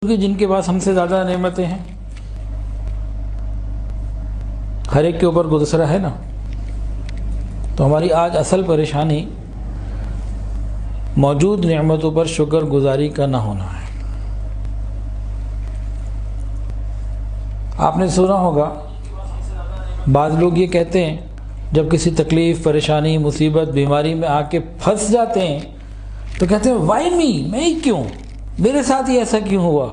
کہ جن کے پاس ہم سے زیادہ نعمتیں ہیں، ہر ایک کے اوپر گزرا ہے نا. تو ہماری آج اصل پریشانی موجود نعمتوں پر شکر گزاری کا نہ ہونا ہے. آپ نے سنا ہوگا بعض لوگ یہ کہتے ہیں جب کسی تکلیف، پریشانی، مصیبت، بیماری میں آ کے پھنس جاتے ہیں تو کہتے ہیں وائی می، میں ہی کیوں، میرے ساتھ ہی ایسا کیوں ہوا.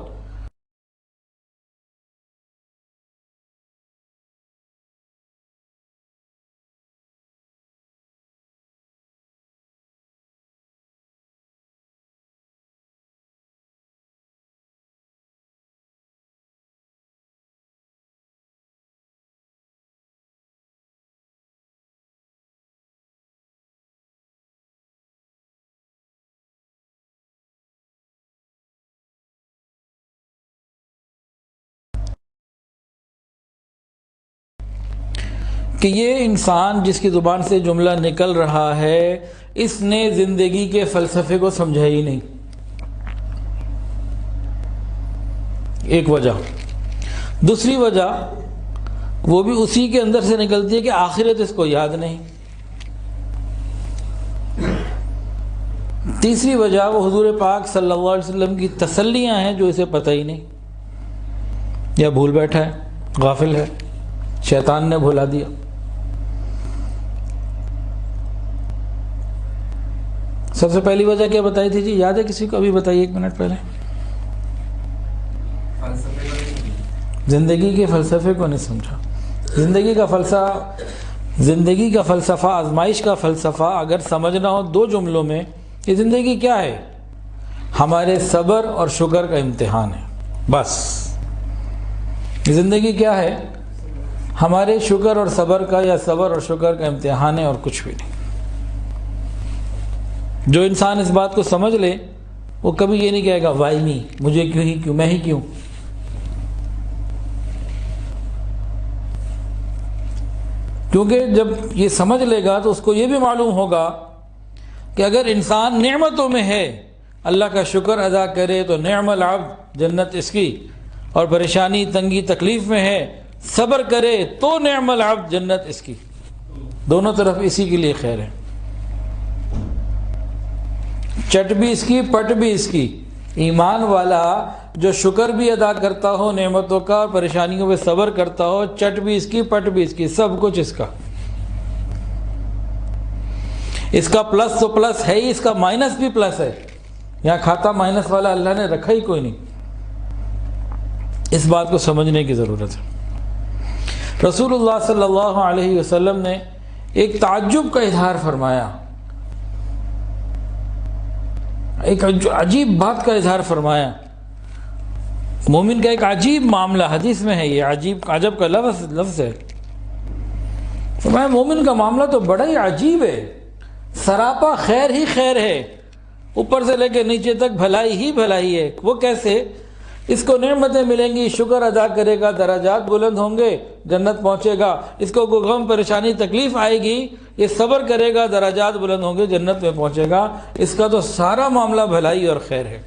کہ یہ انسان جس کی زبان سے جملہ نکل رہا ہے، اس نے زندگی کے فلسفے کو سمجھا ہی نہیں. ایک وجہ. دوسری وجہ وہ بھی اسی کے اندر سے نکلتی ہے کہ آخرت اس کو یاد نہیں. تیسری وجہ وہ حضور پاک صلی اللہ علیہ وسلم کی تسلیاں ہیں جو اسے پتہ ہی نہیں، یا بھول بیٹھا ہے، غافل ہے، شیطان نے بھلا دیا. سب سے پہلی وجہ کیا بتائی تھی جی؟ یاد ہے کسی کو؟ ابھی بتائیے، 1 منٹ پہلے. زندگی کے فلسفے کو نہیں سمجھا. زندگی کا فلسفہ، آزمائش کا فلسفہ اگر سمجھنا ہو 2 جملوں میں، یہ زندگی کیا ہے؟ ہمارے صبر اور شکر کا امتحان ہے. بس زندگی کیا ہے؟ ہمارے شکر اور صبر کا، یا صبر اور شکر کا امتحان ہے، اور کچھ بھی نہیں. جو انسان اس بات کو سمجھ لے وہ کبھی یہ نہیں کہے گا وائی می، مجھے کیوں، میں ہی کیوں. کیونکہ جب یہ سمجھ لے گا تو اس کو یہ بھی معلوم ہوگا کہ اگر انسان نعمتوں میں ہے، اللہ کا شکر ادا کرے تو نعم العبد، جنت اس کی، اور پریشانی، تنگی، تکلیف میں ہے، صبر کرے تو نعم العبد، جنت اس کی. دونوں طرف اسی کے لیے خیر ہے. چٹ بھی اس کی، پٹ بھی اس کی. ایمان والا جو شکر بھی ادا کرتا ہو نعمتوں کا اور پریشانیوں پہ صبر کرتا ہو، چٹ بھی اس کی، پٹ بھی اس کی، سب کچھ اس کا. اس کا پلس تو پلس ہے ہی، اس کا مائنس بھی پلس ہے. یہاں کھاتا مائنس والا اللہ نے رکھا ہی کوئی نہیں. اس بات کو سمجھنے کی ضرورت ہے. رسول اللہ صلی اللہ علیہ وسلم نے ایک تعجب کا اظہار فرمایا، ایک عجیب بات کا اظہار فرمایا. مومن کا ایک عجیب معاملہ حدیث میں ہے، یہ عجب کا لفظ ہے. فرمایا مومن کا معاملہ تو بڑا ہی عجیب ہے، سراپا خیر ہی خیر ہے، اوپر سے لے کے نیچے تک بھلائی ہی بھلائی ہے. وہ کیسے؟ اس کو نعمتیں ملیں گی، شکر ادا کرے گا، درجات بلند ہوں گے، جنت پہنچے گا. اس کو کوئی غم، پریشانی، تکلیف آئے گی، یہ صبر کرے گا، درجات بلند ہوں گے، جنت میں پہنچے گا. اس کا تو سارا معاملہ بھلائی اور خیر ہے.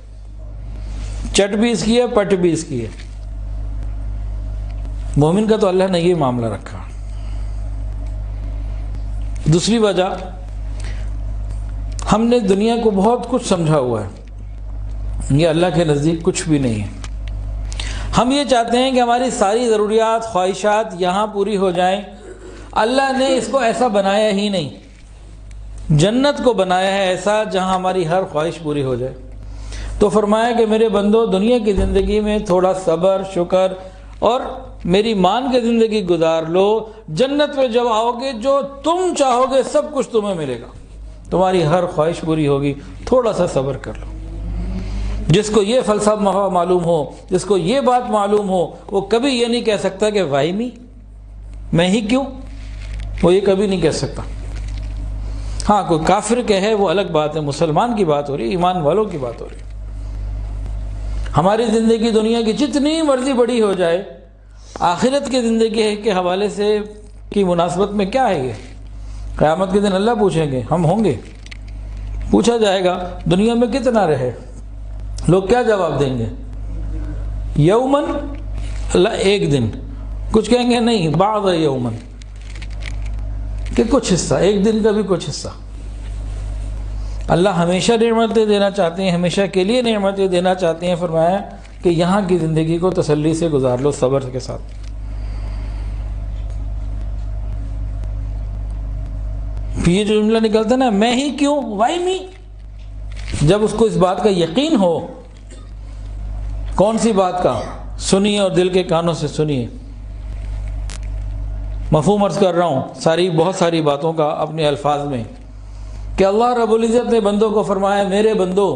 چٹ بھی اس کی ہے، پٹ بھی اس کی ہے. مومن کا تو اللہ نے یہ معاملہ رکھا. دوسری وجہ، ہم نے دنیا کو بہت کچھ سمجھا ہوا ہے، یہ اللہ کے نزدیک کچھ بھی نہیں ہے. ہم یہ چاہتے ہیں کہ ہماری ساری ضروریات، خواہشات یہاں پوری ہو جائیں. اللہ نے اس کو ایسا بنایا ہی نہیں. جنت کو بنایا ہے ایسا جہاں ہماری ہر خواہش پوری ہو جائے. تو فرمایا کہ میرے بندو، دنیا کی زندگی میں تھوڑا صبر، شکر اور میری مان کے زندگی گزار لو. جنت میں جب آؤ گے جو تم چاہو گے سب کچھ تمہیں ملے گا، تمہاری ہر خواہش پوری ہوگی. تھوڑا سا صبر کر لو. جس کو یہ فلسفہ معلوم ہو، جس کو یہ بات معلوم ہو، وہ کبھی یہ نہیں کہہ سکتا کہ وائی می، میں ہی کیوں. وہ یہ کبھی نہیں کہہ سکتا. ہاں کوئی کافر کہے وہ الگ بات ہے، مسلمان کی بات ہو رہی ہے، ایمان والوں کی بات ہو رہی ہے. ہماری زندگی دنیا کی جتنی مرضی بڑی ہو جائے، آخرت کی زندگی کے حوالے سے کی مناسبت میں کیا ہے؟ یہ قیامت کے دن اللہ پوچھیں گے، ہم ہوں گے. پوچھا جائے گا دنیا میں کتنا رہے، لوگ کیا جواب دیں گے؟ یومن اللہ ایک دن، کچھ کہیں گے نہیں بعض یومن کہ کچھ حصہ، ایک دن کا بھی کچھ حصہ۔ اللہ ہمیشہ نعمتیں دینا چاہتے ہیں، ہمیشہ کے لیے نعمتیں دینا چاہتے ہیں۔ فرمایا کہ یہاں کی زندگی کو تسلی سے گزار لو، صبر کے ساتھ۔ یہ جو جملہ نکلتا ہے نا، میں ہی کیوں، وائی می، جب اس کو اس بات کا یقین ہو، کون سی بات کا؟ سنیے اور دل کے کانوں سے سنیے۔ مفہوم عرض کر رہا ہوں بہت ساری باتوں کا اپنے الفاظ میں، کہ اللہ رب العزت نے بندوں کو فرمایا میرے بندو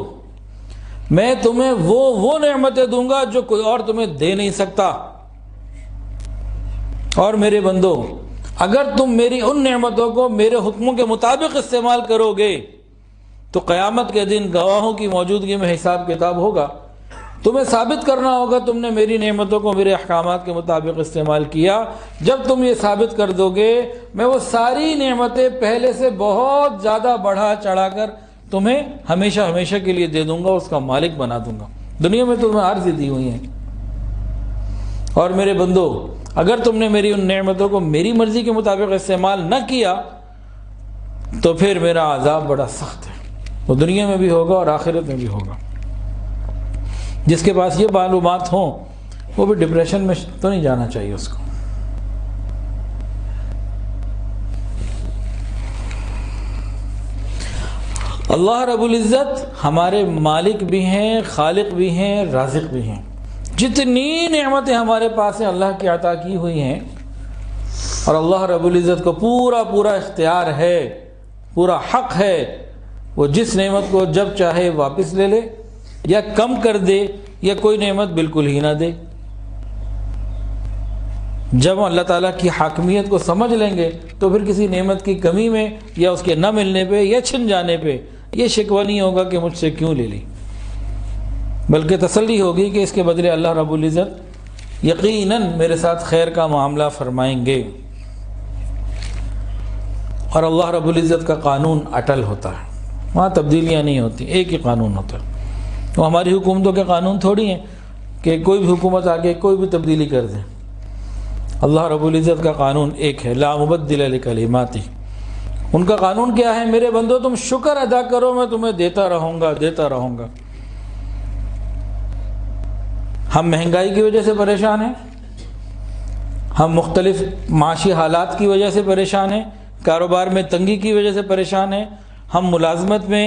میں تمہیں وہ نعمتیں دوں گا جو کوئی اور تمہیں دے نہیں سکتا، اور میرے بندو اگر تم میری ان نعمتوں کو میرے حکموں کے مطابق استعمال کرو گے تو قیامت کے دن گواہوں کی موجودگی میں حساب کتاب ہوگا۔ تمہیں ثابت کرنا ہوگا تم نے میری نعمتوں کو میرے احکامات کے مطابق استعمال کیا۔ جب تم یہ ثابت کر دو گے میں وہ ساری نعمتیں پہلے سے بہت زیادہ بڑھا چڑھا کر تمہیں ہمیشہ ہمیشہ کے لیے دے دوں گا، اس کا مالک بنا دوں گا۔ دنیا میں تمہیں عارضی دی ہوئی ہیں، اور میرے بندو اگر تم نے میری ان نعمتوں کو میری مرضی کے مطابق استعمال نہ کیا تو پھر میرا عذاب بڑا سخت ہے، وہ دنیا میں بھی ہوگا اور آخرت میں بھی ہوگا۔ جس کے پاس یہ معلومات ہوں وہ بھی ڈپریشن میں تو نہیں جانا چاہیے اس کو۔ اللہ رب العزت ہمارے مالک بھی ہیں، خالق بھی ہیں، رازق بھی ہیں۔ جتنی نعمتیں ہمارے پاس ہیں اللہ کی عطا کی ہوئی ہیں، اور اللہ رب العزت کو پورا اختیار ہے، پورا حق ہے، وہ جس نعمت کو جب چاہے واپس لے لے یا کم کر دے یا کوئی نعمت بالکل ہی نہ دے۔ جب اللہ تعالیٰ کی حاکمیت کو سمجھ لیں گے تو پھر کسی نعمت کی کمی میں یا اس کے نہ ملنے پہ یا چھن جانے پہ یہ شکوہ نہیں ہوگا کہ مجھ سے کیوں لے لی، بلکہ تسلی ہوگی کہ اس کے بدلے اللہ رب العزت یقیناً میرے ساتھ خیر کا معاملہ فرمائیں گے۔ اور اللہ رب العزت کا قانون اٹل ہوتا ہے، وہاں تبدیلیاں نہیں ہوتی، ایک ہی قانون ہوتا ہے۔ وہ ہماری حکومتوں کے قانون تھوڑی ہیں کہ کوئی بھی حکومت آگے کوئی بھی تبدیلی کر دے۔ اللہ رب العزت کا قانون ایک ہے، لا مبدل لکلماتہ۔ ان کا قانون کیا ہے؟ میرے بندو تم شکر ادا کرو، میں تمہیں دیتا رہوں گا۔ ہم مہنگائی کی وجہ سے پریشان ہیں، ہم مختلف معاشی حالات کی وجہ سے پریشان ہیں، کاروبار میں تنگی کی وجہ سے پریشان ہیں، ہم ملازمت میں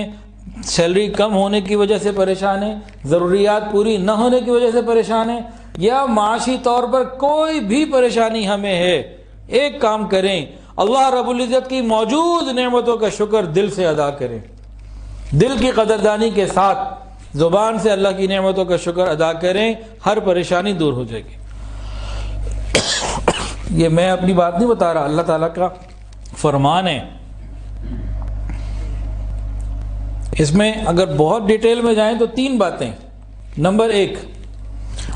سیلری کم ہونے کی وجہ سے پریشان ہیں، ضروریات پوری نہ ہونے کی وجہ سے پریشان ہیں، یا معاشی طور پر کوئی بھی پریشانی ہمیں ہے، ایک کام کریں، اللہ رب العزت کی موجود نعمتوں کا شکر دل سے ادا کریں، دل کی قدردانی کے ساتھ زبان سے اللہ کی نعمتوں کا شکر ادا کریں، ہر پریشانی دور ہو جائے گی۔ یہ میں اپنی بات نہیں بتا رہا، اللہ تعالیٰ کا فرمان ہے۔ اس میں اگر بہت ڈیٹیل میں جائیں تو 3 باتیں۔ نمبر 1،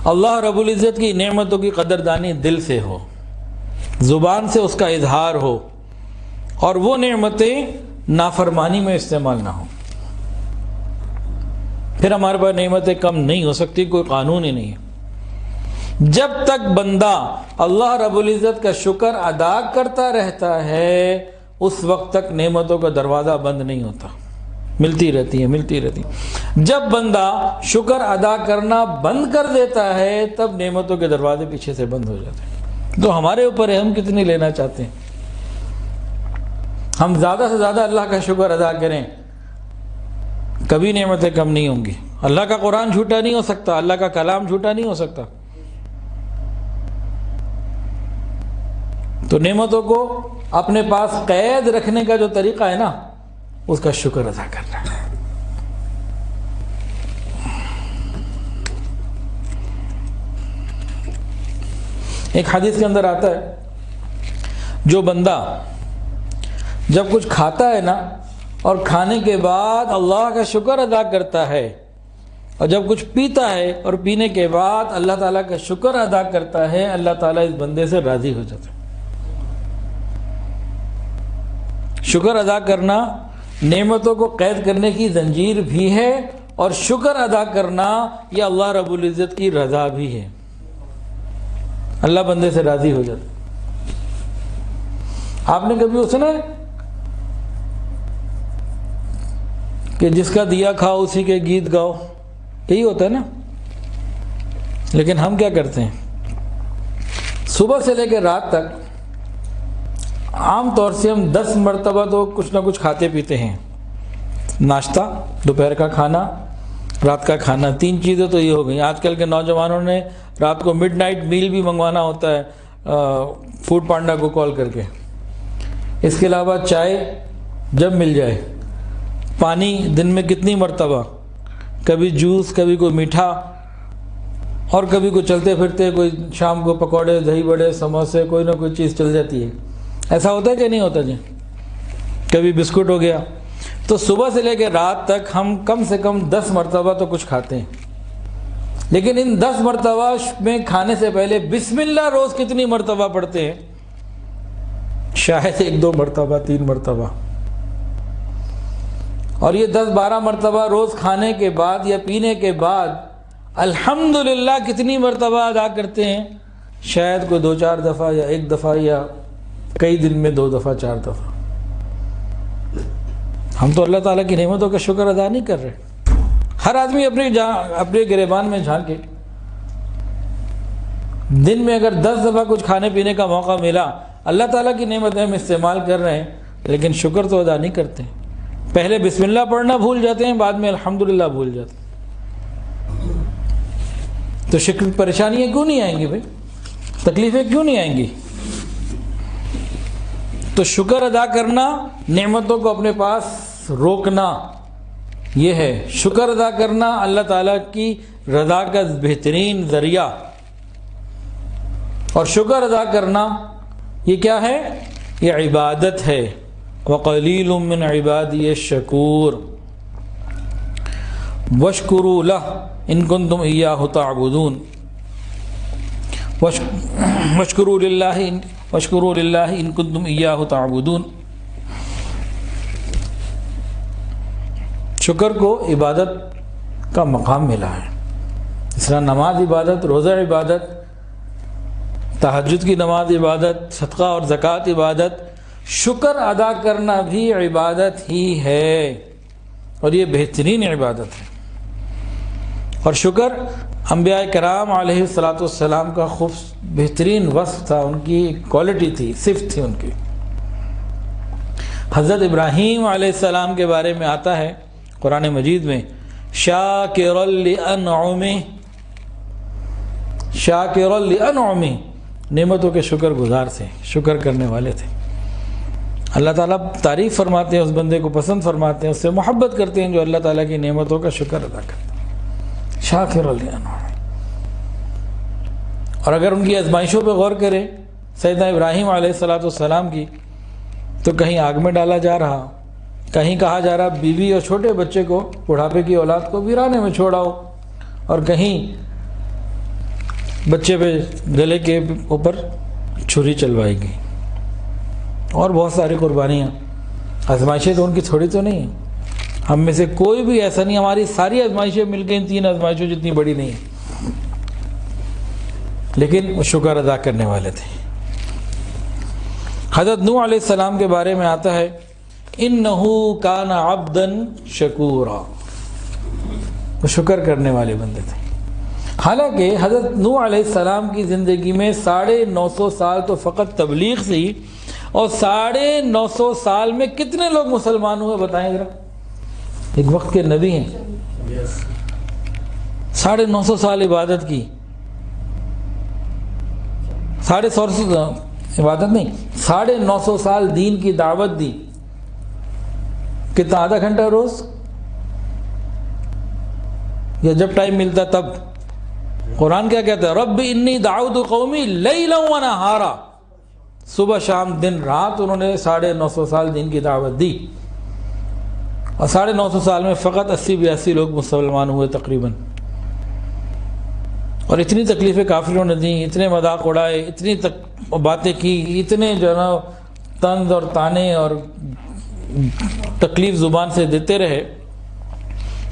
اللہ رب العزت کی نعمتوں کی قدردانی دل سے ہو، زبان سے اس کا اظہار ہو، اور وہ نعمتیں نافرمانی میں استعمال نہ ہوں۔ پھر ہمارے پاس نعمتیں کم نہیں ہو سکتی، کوئی قانون ہی نہیں ہے۔ جب تک بندہ اللہ رب العزت کا شکر ادا کرتا رہتا ہے اس وقت تک نعمتوں کا دروازہ بند نہیں ہوتا، ملتی رہتی ہیں۔ جب بندہ شکر ادا کرنا بند کر دیتا ہے تب نعمتوں کے دروازے پیچھے سے بند ہو جاتے ہیں۔ تو ہمارے اوپر ہے ہم کتنی لینا چاہتے ہیں۔ ہم زیادہ سے زیادہ اللہ کا شکر ادا کریں، کبھی نعمتیں کم نہیں ہوں گی۔ اللہ کا قرآن جھوٹا نہیں ہو سکتا، اللہ کا کلام جھوٹا نہیں ہو سکتا۔ تو نعمتوں کو اپنے پاس قید رکھنے کا جو طریقہ ہے نا، اس کا شکر ادا کرنا ہے۔ ایک حدیث کے اندر آتا ہے، جو بندہ جب کچھ کھاتا ہے نا اور کھانے کے بعد اللہ کا شکر ادا کرتا ہے، اور جب کچھ پیتا ہے اور پینے کے بعد اللہ تعالیٰ کا شکر ادا کرتا ہے، اللہ تعالیٰ اس بندے سے راضی ہو جاتا ہے۔ شکر ادا کرنا نعمتوں کو قید کرنے کی زنجیر بھی ہے اور شکر ادا کرنا یہ اللہ رب العزت کی رضا بھی ہے. اللہ بندے سے راضی ہو جاتا. آپ نے کبھی سنا ہے کہ جس کا دیا کھاؤ اسی کے گیت گاؤ؟ یہی ہوتا ہے نا. لیکن ہم کیا کرتے ہیں؟ صبح سے لے کے رات تک عام طور سے ہم 10 مرتبہ تو کچھ نہ کچھ کھاتے پیتے ہیں. ناشتہ، دوپہر کا کھانا، رات کا کھانا، 3 چیزیں تو یہ ہو گئی. آج کل کے نوجوانوں نے رات کو مڈ نائٹ میل بھی منگوانا ہوتا ہے فوڈ پانڈا کو کال کر کے. اس کے علاوہ چائے جب مل جائے، پانی دن میں کتنی مرتبہ، کبھی جوس، کبھی کوئی میٹھا، اور کبھی کوئی چلتے پھرتے کوئی شام کو پکوڑے، دہی بڑے، سموسے، کوئی نہ کوئی چیز چل جاتی ہے. ایسا ہوتا ہے کہ نہیں ہوتا جی؟ کبھی بسکٹ ہو گیا. تو صبح سے لے کے رات تک ہم کم سے کم 10 مرتبہ تو کچھ کھاتے ہیں. لیکن ان 10 مرتبہ میں کھانے سے پہلے بسم اللہ روز کتنی مرتبہ پڑھتے ہیں؟ شاید 1-2 مرتبہ، 3 مرتبہ. اور یہ 10-12 مرتبہ روز کھانے کے بعد یا پینے کے بعد الحمدللہ کتنی مرتبہ ادا کرتے ہیں؟ شاید کوئی 2-4 دفعہ یا 1 دفعہ یا کئی دن میں 2 دفعہ 4 دفعہ. ہم تو اللہ تعالیٰ کی نعمتوں کا شکر ادا نہیں کر رہے. ہر آدمی اپنے گریبان میں جھانکے. دن میں اگر 10 دفعہ کچھ کھانے پینے کا موقع ملا، اللہ تعالیٰ کی نعمتیں ہم استعمال کر رہے ہیں لیکن شکر تو ادا نہیں کرتے. پہلے بسم اللہ پڑھنا بھول جاتے ہیں، بعد میں الحمدللہ بھول جاتے ہیں. تو شکر پریشانیاں کیوں نہیں آئیں گی بھائی؟ تکلیفیں کیوں نہیں آئیں گی؟ تو شکر ادا کرنا، نعمتوں کو اپنے پاس روکنا، یہ ہے شکر ادا کرنا اللہ تعالیٰ کی رضا کا بہترین ذریعہ. اور شکر ادا کرنا یہ کیا ہے؟ یہ عبادت ہے. وَقَلِيلٌ مِّنْ عِبَادِيَ الشَّكُورُ وَاشْكُرُوا لَهُ إِن كُنتُمْ إِيَّاهُ تَعْبُدُونَ وَاشْكُرُوا لِلَّهِ إِن كُنتُمْ إِيَّاهُ تَعْبُدُونَ. شکر کو عبادت کا مقام ملا ہے. اس طرح نماز عبادت، روزہ عبادت، تہجد کی نماز عبادت، صدقہ اور زکوٰۃ عبادت. شکر ادا کرنا بھی عبادت ہی ہے اور یہ بہترین عبادت ہے. اور شکر انبیاء کرام علیہ الصلاۃ والسلام کا خوب بہترین وصف تھا، ان کی کوالٹی تھی، صفت تھی ان کی. حضرت ابراہیم علیہ السلام کے بارے میں آتا ہے قرآن مجید میں، شاکرا لانعمہ، شاکرا لانعمہ، نعمتوں کے شکر گزار تھے، شکر کرنے والے تھے. اللہ تعالیٰ تعریف فرماتے ہیں، اس بندے کو پسند فرماتے ہیں، اس سے محبت کرتے ہیں جو اللہ تعالیٰ کی نعمتوں کا شکر ادا کرتے ہیں. شاکرا لانعمہ. اور اگر ان کی آزمائشوں پہ غور کریں سیدنا ابراہیم علیہ السلام کی، تو کہیں آگ میں ڈالا جا رہا، کہیں کہا جا رہا بیوی اور چھوٹے بچے کو، بڑھاپے کی اولاد کو ویرانے میں چھوڑاؤ، اور کہیں بچے پہ گلے کے اوپر چھری چلوائی گئی، اور بہت ساری قربانیاں. آزمائشیں تو ان کی تھوڑی تو نہیں ہیں. ہم میں سے کوئی بھی ایسا نہیں، ہماری ساری آزمائشیں مل کے ان 3 آزمائشوں جتنی بڑی نہیں ہیں، لیکن وہ شکر ادا کرنے والے تھے. حضرت نوح علیہ السلام کے بارے میں آتا ہے، اِنَّهُ كَانَ عَبْدًا شَكُورًا، وہ شکر کرنے والے بندے تھے. حالانکہ حضرت نوح علیہ السلام کی زندگی میں 950 سال تو فقط تبلیغ تھی، اور 950 سال میں کتنے لوگ مسلمان ہوئے بتائیں ذرا؟ ایک وقت کے نبی ہیں، 950 سال عبادت کی، 950 سال دین کی دعوت دی. کتنا؟ آدھا گھنٹہ روز، یا جب ٹائم ملتا تب. قرآن کیا کہتا ہے؟ رب انی دعوت قومی لیلا و نہارا، صبح شام دن رات انہوں نے 950 سال دین کی دعوت دی. اور 950 سال میں فقط 80-82 لوگ مسلمان ہوئے تقریباً. اور اتنی تکلیفیں کافروں نے دیں، اتنے مذاق اڑائے، اتنی باتیں کی، اتنے جو ہے نا طنز اور طعنے اور تکلیف زبان سے دیتے رہے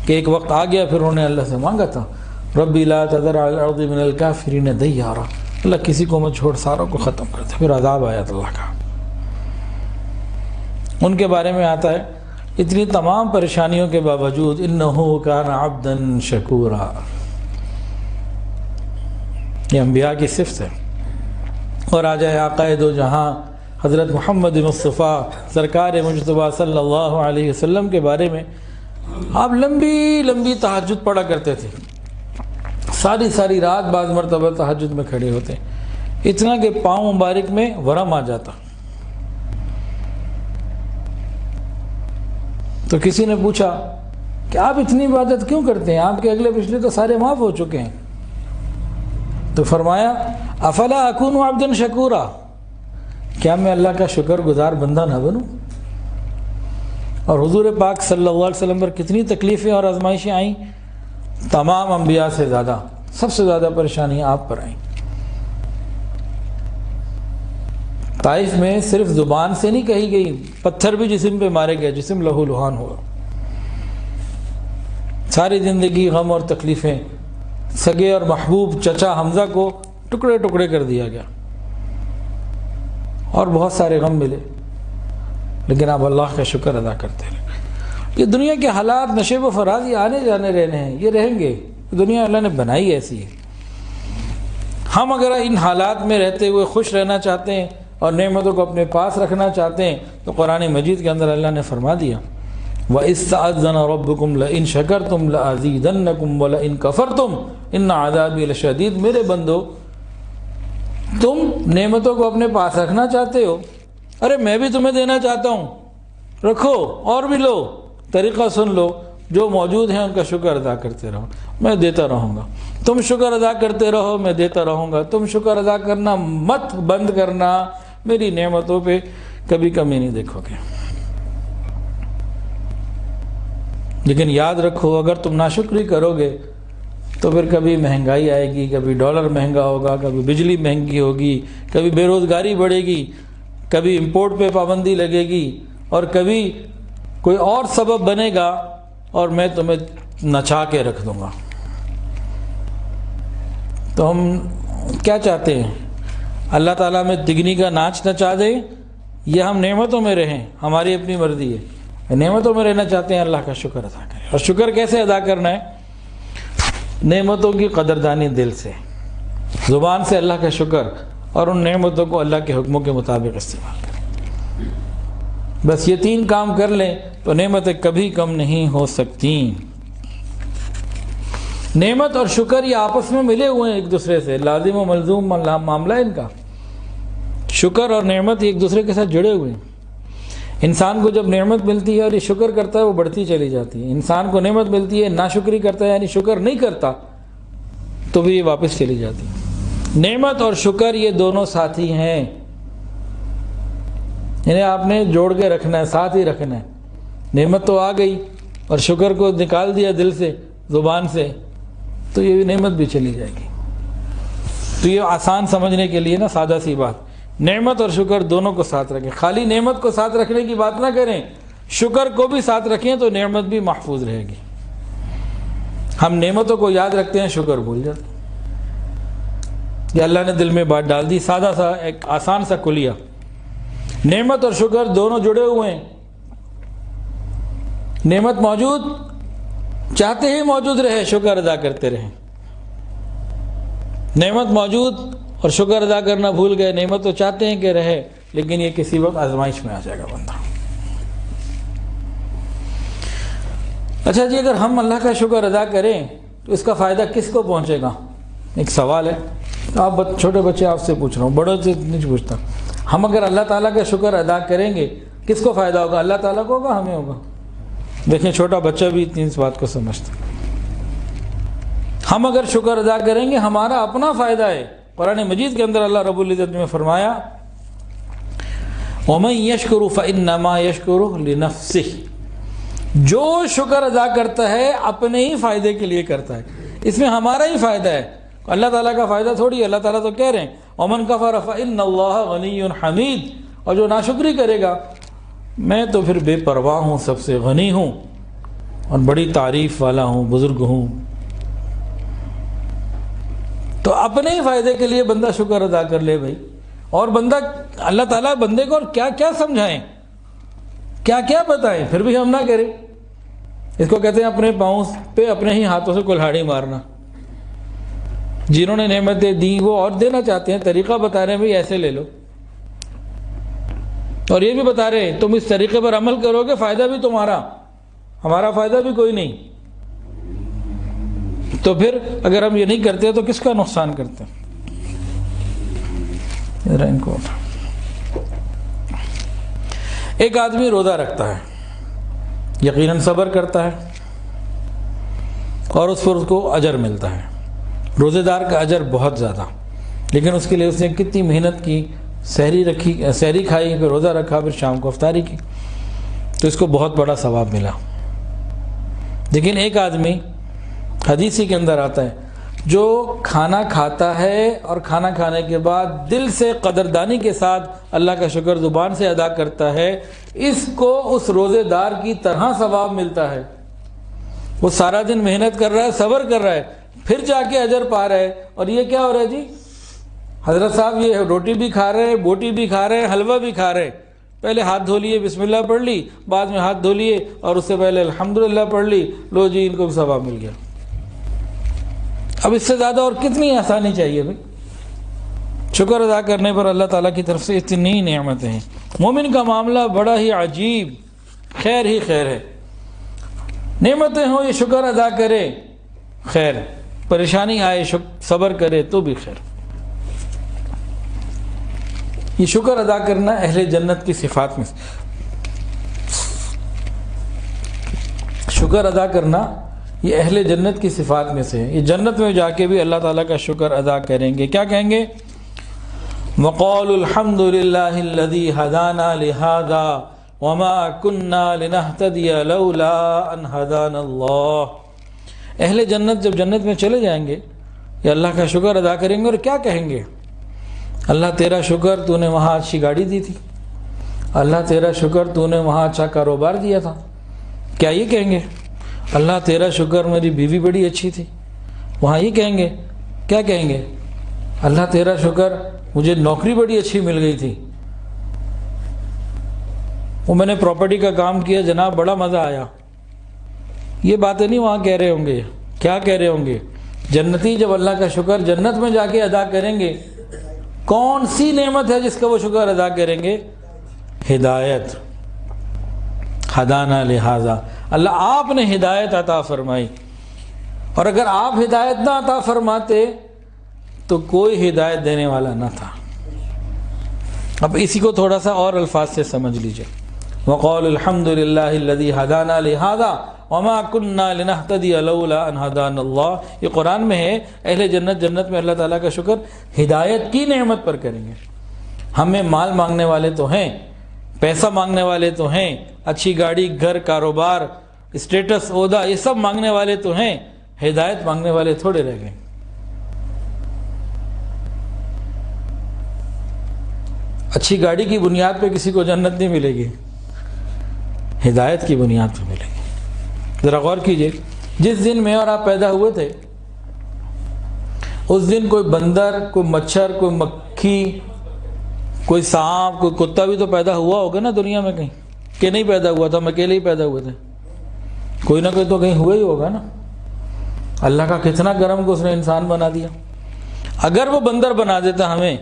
کہ ایک وقت آ گیا پھر انہوں نے اللہ سے مانگا تھا ربی لا تذر علی الارض من الکافرین دیارا، اللہ کسی کو مت چھوڑ، ساروں کو ختم کر دے۔ پھر عذاب آیا تو اللہ کا۔ ان کے بارے میں آتا ہے اتنی تمام پریشانیوں کے باوجود انہ کان عبدا شکورا، یہ انبیاء کی صفت ہے۔ اور آ جائے آقا دو جہاں حضرت محمد مصطفیٰ سرکار مجتبیٰ صلی اللہ علیہ وسلم کے بارے میں، آپ لمبی لمبی تہجد پڑھا کرتے تھے، ساری ساری رات بعض مرتبہ تہجد میں کھڑے ہوتے، اتنا کہ پاؤں مبارک میں ورم آ جاتا۔ تو کسی نے پوچھا کہ آپ اتنی عبادت کیوں کرتے ہیں، آپ کے اگلے پچھلے تو سارے معاف ہو چکے ہیں؟ تو فرمایا افلا اکون عبدا شکورا، کیا میں اللہ کا شکر گزار بندہ نہ بنوں؟ اور حضور پاک صلی اللہ علیہ وسلم پر کتنی تکلیفیں اور آزمائشیں آئیں، تمام انبیاء سے زیادہ، سب سے زیادہ پریشانیاں آپ پر آئیں۔ طائف میں صرف زبان سے نہیں کہی گئی، پتھر بھی جسم پہ مارے گئے، جسم لہو لہان ہوا۔ ساری زندگی غم اور تکلیفیں، سگے اور محبوب چچا حمزہ کو ٹکڑے ٹکڑے کر دیا گیا، اور بہت سارے غم ملے، لیکن آپ اللہ کا شکر ادا کرتے رہے۔ یہ دنیا کے حالات نشیب و فراز یہ آنے جانے رہنے ہیں، یہ رہیں گے، دنیا اللہ نے بنائی ایسی ہے۔ ہم اگر ان حالات میں رہتے ہوئے خوش رہنا چاہتے ہیں اور نعمتوں کو اپنے پاس رکھنا چاہتے ہیں تو قرآن مجید کے اندر اللہ نے فرما دیا وَإِذْ تَأَذَّنَ رَبُّكُمْ لَئِن شَكَرْتُمْ لَأَزِيدَنَّكُمْ وَلَئِن كَفَرْتُمْ إِنَّ عَذَابِي لَشَدِيدٌ۔ میرے بندو، تم نعمتوں کو اپنے پاس رکھنا چاہتے ہو، ارے میں بھی تمہیں دینا چاہتا ہوں، رکھو اور بھی لو، طریقہ سن لو، جو موجود ہیں ان کا شکر ادا کرتے رہو، میں دیتا رہوں گا۔ تم شکر ادا کرتے رہو، میں دیتا رہوں گا۔ تم شکر ادا کرنا مت بند کرنا، میری نعمتوں پہ کبھی کمی نہیں دیکھو گے۔ لیکن یاد رکھو، اگر تم ناشکری کرو گے تو پھر کبھی مہنگائی آئے گی، کبھی ڈالر مہنگا ہوگا، کبھی بجلی مہنگی ہوگی، کبھی بے روزگاری بڑھے گی، کبھی امپورٹ پہ پابندی لگے گی، اور کبھی کوئی اور سبب بنے گا اور میں تمہیں نچا کے رکھ دوں گا۔ تو ہم کیا چاہتے ہیں؟ اللہ تعالیٰ میں دگنی کا ناچ نچا دے یا ہم نعمتوں میں رہیں؟ ہماری اپنی مرضی ہے۔ نعمتوں میں رہنا چاہتے ہیں، اللہ کا شکر ادا کریں۔ اور شکر کیسے ادا کرنا ہے؟ نعمتوں کی قدردانی دل سے، زبان سے اللہ کا شکر، اور ان نعمتوں کو اللہ کے حکموں کے مطابق استعمال کریں۔ بس یہ تین کام کر لیں تو نعمتیں کبھی کم نہیں ہو سکتی۔ نعمت اور شکر یہ آپس میں ملے ہوئے ہیں ایک دوسرے سے، لازم و ملزوم معاملہ ہے ان کا۔ شکر اور نعمت ایک دوسرے کے ساتھ جڑے ہوئے ہیں۔ انسان کو جب نعمت ملتی ہے اور یہ شکر کرتا ہے، وہ بڑھتی چلی جاتی ہے۔ انسان کو نعمت ملتی ہے، ناشکری کرتا ہے یعنی شکر نہیں کرتا، تو بھی یہ واپس چلی جاتی ہے۔ نعمت اور شکر یہ دونوں ساتھی ہیں، انہیں آپ نے جوڑ کے رکھنا ہے، ساتھ ہی رکھنا ہے۔ نعمت تو آ گئی اور شکر کو نکال دیا دل سے، زبان سے، تو یہ نعمت بھی چلی جائے گی۔ تو یہ آسان سمجھنے کے لیے نا سادہ سی بات، نعمت اور شکر دونوں کو ساتھ رکھیں۔ خالی نعمت کو ساتھ رکھنے کی بات نہ کریں، شکر کو بھی ساتھ رکھیں تو نعمت بھی محفوظ رہے گی۔ ہم نعمتوں کو یاد رکھتے ہیں، شکر بھول جاتے ہیں۔ یہ اللہ نے دل میں بات ڈال دی، سادہ سا ایک آسان سا کلیہ۔ نعمت اور شکر دونوں جڑے ہوئے ہیں۔ نعمت موجود، چاہتے ہی موجود رہے، شکر ادا کرتے رہیں۔ نعمت موجود اور شکر ادا کرنا بھول گئے، نعمت تو چاہتے ہیں کہ رہے، لیکن یہ کسی وقت آزمائش میں آ جائے گا بندہ۔ اچھا جی، اگر ہم اللہ کا شکر ادا کریں تو اس کا فائدہ کس کو پہنچے گا؟ ایک سوال ہے، آپ چھوٹے بچے آپ سے پوچھ رہا ہوں، بڑوں سے نہیں پوچھتا۔ ہم اگر اللہ تعالیٰ کا شکر ادا کریں گے کس کو فائدہ ہوگا؟ اللہ تعالیٰ کو ہوگا، ہمیں ہوگا۔ دیکھیں چھوٹا بچہ بھی اتنی اس بات کو سمجھتا۔ ہم اگر شکر ادا کریں گے ہمارا اپنا فائدہ ہے۔ قرآن مجید کے اندر اللہ رب العزت نے فرمایا وَمَن يَشْكُرُ فَإِنَّمَا يَشْكُرُ لِنَفْسِهِ، جو شکر ادا کرتا ہے اپنے ہی فائدے کے لیے کرتا ہے، اس میں ہمارا ہی فائدہ ہے، اللہ تعالیٰ کا فائدہ تھوڑی ہے۔ اللہ تعالیٰ تو کہہ رہے ہیں وَمَن كَفَرَ فَإِنَّ اللَّهَ غَنِيٌّ حَمِيدٌ، اور جو ناشکری کرے گا میں تو پھر بے پرواہ ہوں، سب سے غنی ہوں اور بڑی تعریف والا ہوں، بزرگ ہوں، تو اپنے ہی فائدے کے لیے بندہ شکر ادا کر لے بھائی. اور بندہ اللہ تعالیٰ بندے کو کیا کیا سمجھائیں، کیا کیا بتائیں، پھر بھی ہم نہ کریں. اس کو کہتے ہیں اپنے پاؤں پہ اپنے ہی ہاتھوں سے کلہاڑی مارنا. جنہوں نے نعمتیں دیں وہ اور دینا چاہتے ہیں، طریقہ بتا رہے ہیں بھائی ایسے لے لو، اور یہ بھی بتا رہے ہیں تم اس طریقے پر عمل کرو گے فائدہ بھی تمہارا، ہمارا فائدہ بھی کوئی نہیں. تو پھر اگر ہم یہ نہیں کرتے تو کس کا نقصان کرتے ہیں؟ ان کو ایک آدمی روزہ رکھتا ہے، یقیناً صبر کرتا ہے اور اس پر اس کو اجر ملتا ہے. روزہ دار کا اجر بہت زیادہ، لیکن اس کے لیے اس نے کتنی محنت کی، سحری کھائی، پھر روزہ رکھا، پھر شام کو افطاری کی، تو اس کو بہت بڑا ثواب ملا. لیکن ایک آدمی، حدیثی کے اندر آتا ہے، جو کھانا کھاتا ہے اور کھانا کھانے کے بعد دل سے قدردانی کے ساتھ اللہ کا شکر زبان سے ادا کرتا ہے، اس کو اس روزے دار کی طرح ثواب ملتا ہے. وہ سارا دن محنت کر رہا ہے، صبر کر رہا ہے، پھر جا کے اجر پا رہا ہے. اور یہ کیا ہو رہا ہے جی؟ حضرت صاحب یہ روٹی بھی کھا رہے ہیں، بوٹی بھی کھا رہے ہیں، حلوہ بھی کھا رہے ہیں. پہلے ہاتھ دھو لیے، بسم اللہ پڑھ لی، بعد میں ہاتھ دھو لیے اور اس سے پہلے الحمدللہ پڑھ لی، لو جی ان کو بھی ثواب مل گیا. اب اس سے زیادہ اور کتنی آسانی چاہیے بھائی؟ شکر ادا کرنے پر اللہ تعالیٰ کی طرف سے اتنی نعمتیں ہیں. مومن کا معاملہ بڑا ہی عجیب، خیر ہی خیر ہے. نعمتیں ہوں یہ شکر ادا کرے خیر، پریشانی آئے صبر کرے تو بھی خیر. یہ شکر ادا کرنا اہل جنت کی صفات میں سے، شکر ادا کرنا یہ اہل جنت کی صفات میں سے ہے. یہ جنت میں جا کے بھی اللہ تعالیٰ کا شکر ادا کریں گے. کیا کہیں گے؟ وَقَالُوا الْحَمْدُ لِلَّهِ الَّذِي هَدَانَا لِهَذَا وَمَا كُنَّا لِنَهْتَدِيَ لَوْلَا أَنْ هَدَانَا اللَّهُ. اہل جنت جب جنت میں چلے جائیں گے یہ اللہ کا شکر ادا کریں گے اور کیا کہیں گے؟ اللہ تیرا شکر تو نے وہاں اچھی گاڑی دی تھی، اللہ تیرا شکر تو نے وہاں اچھا کاروبار دیا تھا. کیا یہ کہیں گے؟ اللہ تیرا شکر میری بیوی بڑی اچھی تھی، وہاں یہ کہیں گے؟ کیا کہیں گے؟ اللہ تیرا شکر مجھے نوکری بڑی اچھی مل گئی تھی، وہ میں نے پراپرٹی کا کام کیا جناب بڑا مزہ آیا. یہ باتیں نہیں وہاں کہہ رہے ہوں گے. کیا کہہ رہے ہوں گے؟ جنتی جب اللہ کا شکر جنت میں جا کے ادا کریں گے، کون سی نعمت ہے جس کا وہ شکر ادا کریں گے؟ ہدایت. ہدانا لہذا، اللہ آپ نے ہدایت عطا فرمائی، اور اگر آپ ہدایت نہ عطا فرماتے تو کوئی ہدایت دینے والا نہ تھا. اب اسی کو تھوڑا سا اور الفاظ سے سمجھ لیجئے. وَقَالُوا الْحَمْدُ لِلَّهِ الَّذِي هَدَانَا لِهَذَا وَمَا كُنَّا لِنَهْتَدِيَ لَوْلَا أَنْ هَدَانَا اللَّهُ. یہ قرآن میں ہے. اہل جنت میں اللہ تعالیٰ کا شکر ہدایت کی نعمت پر کریں گے. ہمیں مال مانگنے والے تو ہیں، پیسہ مانگنے والے تو ہیں، اچھی گاڑی، گھر، کاروبار، اسٹیٹس، عہدہ، یہ سب مانگنے والے تو ہیں، ہدایت مانگنے والے تھوڑے رہ گئے. اچھی گاڑی کی بنیاد پہ کسی کو جنت نہیں ملے گی، ہدایت کی بنیاد پہ ملے گی. ذرا غور کیجئے، جس دن میں اور آپ پیدا ہوئے تھے اس دن کوئی بندر، کوئی مچھر، کوئی مکھی، کوئی سانپ، کوئی کتا بھی تو پیدا ہوا ہوگا نا دنیا میں کہیں، کہ نہیں پیدا ہوا تھا؟ ہم اکیلے ہی پیدا ہوئے تھے؟ کوئی نہ کوئی تو کہیں ہوا ہی ہوگا نا. اللہ کا کتنا کرم کو اس نے انسان بنا دیا. اگر وہ بندر بنا دیتا ہمیں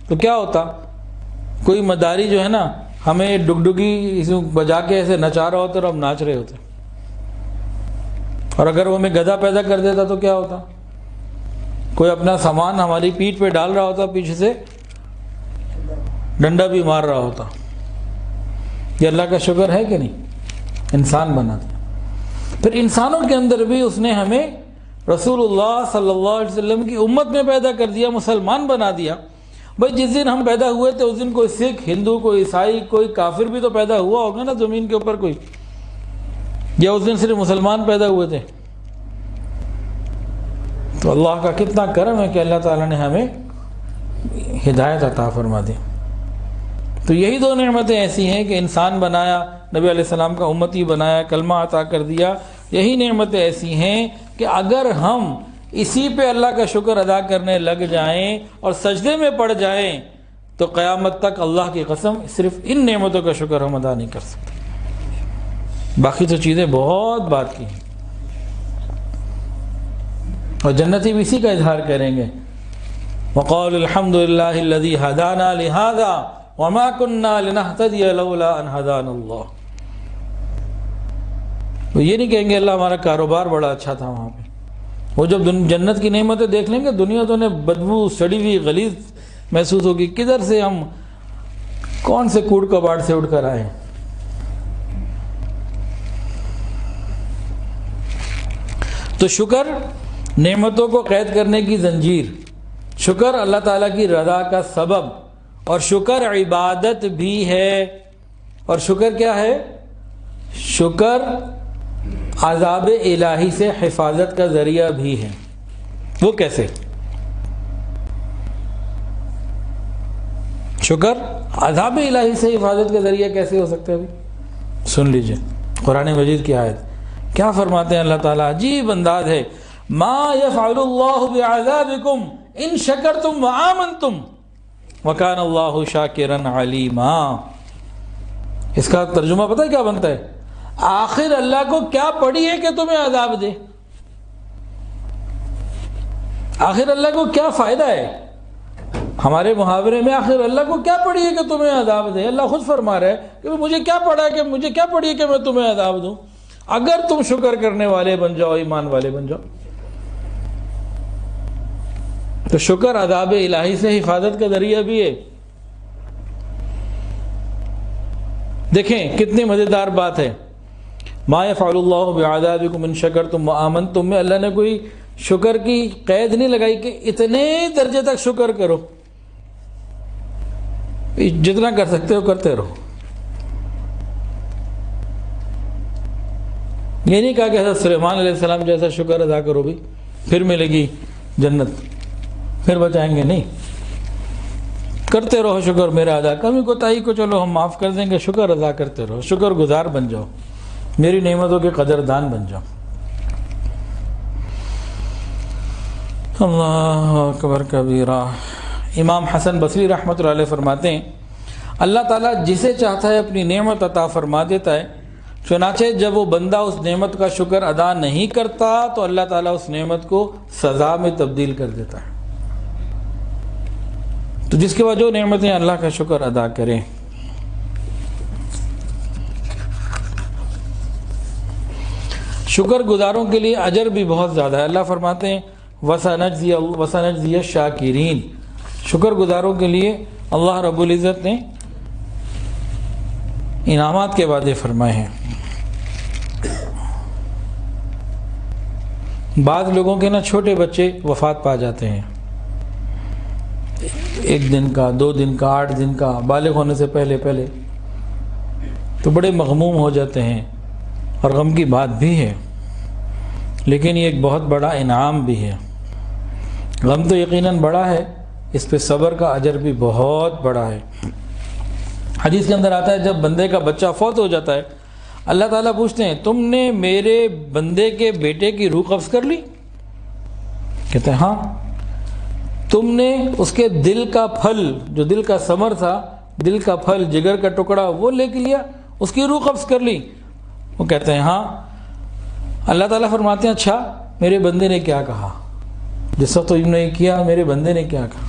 تو کیا ہوتا؟ کوئی مداری جو ہے نا ہمیں ڈگڈگی بجا کے ایسے نچا رہا ہوتا اور ہم ناچ رہے ہوتے. اور اگر وہ ہمیں گدھا پیدا کر دیتا تو کیا ہوتا؟ کوئی اپنا سامان ہماری پیٹھ پہ ڈال رہا ہوتا، پیچھے سے ڈنڈا بھی مار رہا ہوتا. یہ اللہ کا شکر ہے کہ نہیں؟ انسان بنا دیا. پھر انسانوں کے اندر بھی اس نے ہمیں رسول اللہ صلی اللہ علیہ وسلم کی امت میں پیدا کر دیا، مسلمان بنا دیا. بھائی جس دن ہم پیدا ہوئے تھے اس دن کوئی سکھ، ہندو، کوئی عیسائی، کوئی کافر بھی تو پیدا ہوا ہوگا نا زمین کے اوپر کوئی، یا اس دن صرف مسلمان پیدا ہوئے تھے؟ تو اللہ کا کتنا کرم ہے کہ اللہ تعالیٰ نے ہمیں ہدایت عطا فرما دی. تو یہی دو نعمتیں ایسی ہیں کہ انسان بنایا، نبی علیہ السلام کا امتی بنایا، کلمہ عطا کر دیا، یہی نعمتیں ایسی ہیں کہ اگر ہم اسی پہ اللہ کا شکر ادا کرنے لگ جائیں اور سجدے میں پڑ جائیں تو قیامت تک اللہ کی قسم صرف ان نعمتوں کا شکر ہم ادا نہیں کر سکتے، باقی تو چیزیں بہت بات کی ہیں۔ اور جنتی بھی اسی کا اظہار کریں گے، وقال الحمد للہ الذی ہدانا لہذا وما كنا لنہتدی لولا ان ہدانا اللہ۔ وہ یہ نہیں کہیں گے اللہ ہمارا کاروبار بڑا اچھا تھا وہاں پہ، وہ جب جنت کی نعمتیں دیکھ لیں گے دنیا تو انہیں بدبو سڑی ہوئی غلیظ محسوس ہوگی، کدھر سے ہم کون سے کوڑ کباڑ سے اٹھ کر آئے۔ تو شکر نعمتوں کو قید کرنے کی زنجیر، شکر اللہ تعالیٰ کی رضا کا سبب، اور شکر عبادت بھی ہے۔ اور شکر کیا ہے؟ شکر عذاب الہی سے حفاظت کا ذریعہ بھی ہے۔ وہ کیسے؟ شکر عذاب الہی سے حفاظت کا ذریعہ کیسے ہو سکتا ہے؟ سن لیجئے قرآن مجید کی آیت کیا فرماتے ہیں اللہ تعالیٰ، عجیب انداز ہے، ما یفعل اللہ بعذابکم ان شکرتم وآمنتم وکان اللہ شاکرا علیما۔ اس کا ترجمہ پتہ ہے کیا بنتا ہے؟ آخر اللہ کو کیا پڑی ہے کہ تمہیں عذاب دے؟ آخر اللہ کو کیا فائدہ ہے؟ ہمارے محاورے میں آخر اللہ کو کیا پڑی ہے کہ تمہیں عذاب دے؟ اللہ خود فرما رہا ہے کہ مجھے کیا پڑی ہے کہ میں تمہیں عذاب دوں، اگر تم شکر کرنے والے بن جاؤ، ایمان والے بن جاؤ۔ تو شکر عذاب الہی سے حفاظت کا ذریعہ بھی ہے۔ دیکھیں کتنی مزیدار بات ہے، ما یفعل اللہ بعذابکم ان شکرتم وآمنتم میں اللہ نے کوئی شکر کی قید نہیں لگائی کہ اتنے درجے تک شکر کرو، جتنا کر سکتے ہو کرتے رہو۔ یہ نہیں کہا کہ حضرت سلیمان علیہ السلام جیسا شکر ادا کرو بھی پھر ملے گی جنت، پھر بچائیں گے، نہیں، کرتے رہو شکر میرا ادا، کمی کوتاہی کو چلو ہم معاف کر دیں گے، شکر ادا کرتے رہو، شکر گزار بن جاؤ، میری نعمتوں کے قدردان بن جاؤ۔ اللہ اکبر کبیرہ۔ امام حسن بصری رحمۃ اللہ علیہ فرماتے ہیں اللہ تعالیٰ جسے چاہتا ہے اپنی نعمت عطا فرما دیتا ہے، چنانچہ جب وہ بندہ اس نعمت کا شکر ادا نہیں کرتا تو اللہ تعالیٰ اس نعمت کو سزا میں تبدیل کر دیتا ہے۔ تو جس کے بعد جو نعمتیں اللہ کا شکر ادا کریں۔ شکر گزاروں کے لیے اجر بھی بہت زیادہ ہے، اللہ فرماتے ہیں وَسَنَجْزِيَ الشَّاكِرِينَ، شکر گزاروں کے لیے اللہ رب العزت نے انعامات کے وعدے فرمائے ہیں۔ بعض لوگوں کے نا چھوٹے بچے وفات پا جاتے ہیں، 1 دن کا، 2 دن کا، 8 دن کا، بالغ ہونے سے پہلے تو بڑے مغموم ہو جاتے ہیں، اور غم کی بات بھی ہے، لیکن یہ ایک بہت بڑا انعام بھی ہے۔ غم تو یقیناً بڑا ہے، اس پہ صبر کا اجر بھی بہت بڑا ہے۔ حدیث کے اندر آتا ہے جب بندے کا بچہ فوت ہو جاتا ہے اللہ تعالیٰ پوچھتے ہیں تم نے میرے بندے کے بیٹے کی روح قبض کر لی؟ کہتے ہیں ہاں۔ تم نے اس کے دل کا پھل، جو دل کا ثمر تھا، دل کا پھل، جگر کا ٹکڑا، وہ لے کے لیا، اس کی روح قبض کر لی؟ وہ کہتے ہیں ہاں۔ اللہ تعالیٰ فرماتے ہیں اچھا میرے بندے نے کیا کہا؟ جس وقت تم نے کیا میرے بندے نے کیا کہا؟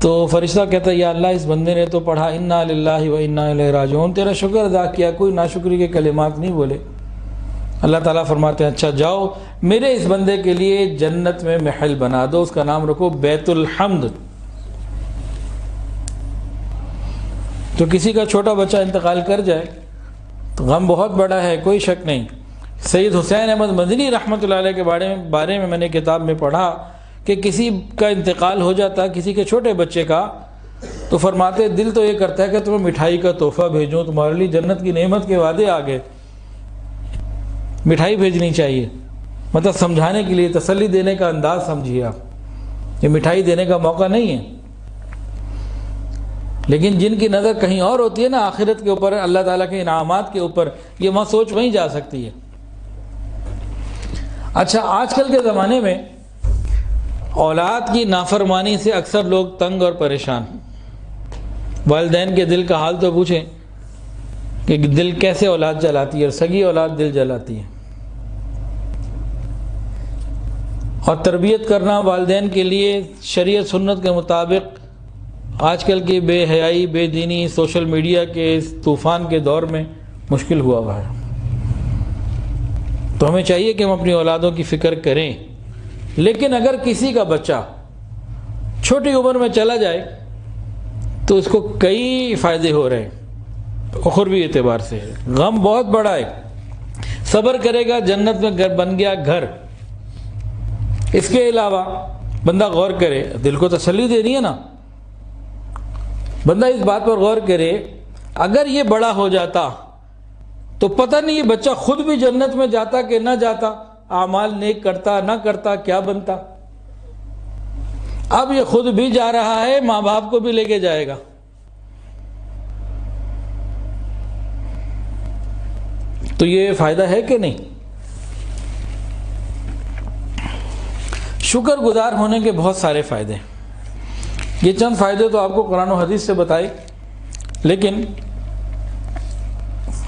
تو فرشتہ کہتا ہے یا اللہ اس بندے نے تو پڑھا انا للہ و انا الیہ راجعون، تیرا شکر ادا کیا، کوئی ناشکری کے کلمات نہیں بولے۔ اللہ تعالیٰ فرماتے ہیں اچھا جاؤ میرے اس بندے کے لیے جنت میں محل بنا دو، اس کا نام رکھو بیت الحمد۔ تو کسی کا چھوٹا بچہ انتقال کر جائے تو غم بہت بڑا ہے، کوئی شک نہیں۔ سید حسین احمد مدنی رحمۃ اللہ علیہ کے بارے میں نے کتاب میں پڑھا کہ کسی کا انتقال ہو جاتا کسی کے چھوٹے بچے کا، تو فرماتے دل تو یہ کرتا ہے کہ تمہیں مٹھائی کا تحفہ بھیجوں، تمہارے لیے جنت کی نعمت کے وعدے آ گئے، مٹھائی بھیجنی چاہیے، مطلب سمجھانے کے لیے، تسلی دینے کا انداز سمجھیے آپ، یہ مٹھائی دینے کا موقع نہیں ہے۔ لیکن جن کی نظر کہیں اور ہوتی ہے نا، آخرت کے اوپر، اللہ تعالیٰ کے انعامات کے اوپر، یہ وہاں سوچ وہیں جا سکتی ہے۔ اچھا، آج کل کے زمانے میں اولاد کی نافرمانی سے اکثر لوگ تنگ اور پریشان۔ والدین کے دل کا حال تو پوچھیں کہ دل کیسے اولاد جلاتی ہے، اور سگی اولاد دل جلاتی ہے۔ اور تربیت کرنا والدین کے لیے شریعت سنت کے مطابق آج کل کی بے حیائی، بے دینی، سوشل میڈیا کے اس طوفان کے دور میں مشکل ہوا ہے۔ تو ہمیں چاہیے کہ ہم اپنی اولادوں کی فکر کریں، لیکن اگر کسی کا بچہ چھوٹی عمر میں چلا جائے تو اس کو کئی فائدے ہو رہے ہیں، اخروی اعتبار سے غم بہت بڑا ہے۔ صبر کرے گا، جنت میں گھر بن گیا گھر۔ اس کے علاوہ بندہ غور کرے، دل کو تسلی دینی ہے نا، بندہ اس بات پر غور کرے، اگر یہ بڑا ہو جاتا تو پتہ نہیں یہ بچہ خود بھی جنت میں جاتا کہ نہ جاتا، اعمال نیک کرتا نہ کرتا، کیا بنتا۔ اب یہ خود بھی جا رہا ہے، ماں باپ کو بھی لے کے جائے گا۔ تو یہ فائدہ ہے کہ نہیں؟ شکر گزار ہونے کے بہت سارے فائدے ہیں۔ یہ چند فائدے تو آپ کو قرآن و حدیث سے بتائے، لیکن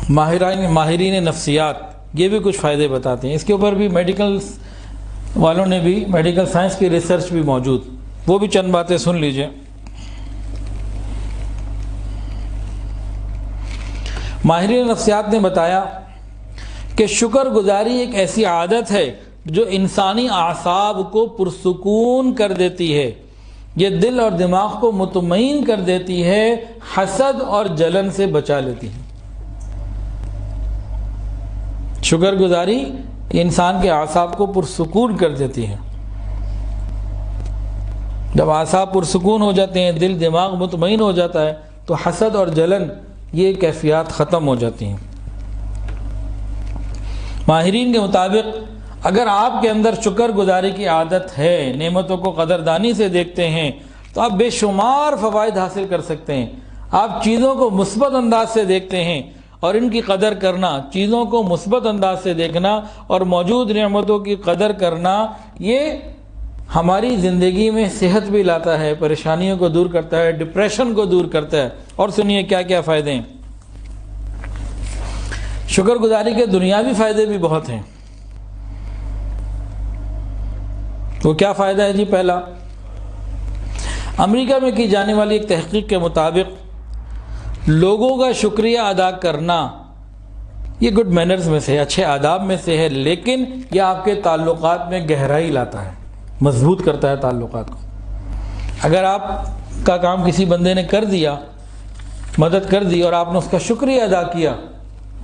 ماہرین نفسیات یہ بھی کچھ فائدے بتاتے ہیں۔ اس کے اوپر بھی میڈیکل والوں نے بھی، میڈیکل سائنس کی ریسرچ بھی موجود، وہ بھی چند باتیں سن لیجئے۔ ماہرین نفسیات نے بتایا کہ شکر گزاری ایک ایسی عادت ہے جو انسانی اعصاب کو پرسکون کر دیتی ہے، یہ دل اور دماغ کو مطمئن کر دیتی ہے، حسد اور جلن سے بچا لیتی ہے۔ شکر گزاری انسان کے اعصاب کو پرسکون کر دیتی ہے۔ جب اعصاب پرسکون ہو جاتے ہیں، دل دماغ مطمئن ہو جاتا ہے، تو حسد اور جلن یہ کیفیات ختم ہو جاتی ہیں۔ ماہرین کے مطابق اگر آپ کے اندر شکر گزاری کی عادت ہے، نعمتوں کو قدردانی سے دیکھتے ہیں، تو آپ بے شمار فوائد حاصل کر سکتے ہیں۔ آپ چیزوں کو مثبت انداز سے دیکھتے ہیں، اور ان کی قدر کرنا، چیزوں کو مثبت انداز سے دیکھنا اور موجود نعمتوں کی قدر کرنا، یہ ہماری زندگی میں صحت بھی لاتا ہے، پریشانیوں کو دور کرتا ہے، ڈپریشن کو دور کرتا ہے۔ اور سنیے کیا کیا فائدے ہیں۔ شکر گزاری کے دنیاوی فائدے بھی بہت ہیں۔ وہ کیا فائدہ ہے جی؟ پہلا، امریکہ میں کی جانے والی ایک تحقیق کے مطابق لوگوں کا شکریہ ادا کرنا یہ گڈ مینرز میں سے، اچھے آداب میں سے ہے، لیکن یہ آپ کے تعلقات میں گہرائی لاتا ہے، مضبوط کرتا ہے تعلقات کو۔ اگر آپ کا کام کسی بندے نے کر دیا، مدد کر دی، اور آپ نے اس کا شکریہ ادا کیا،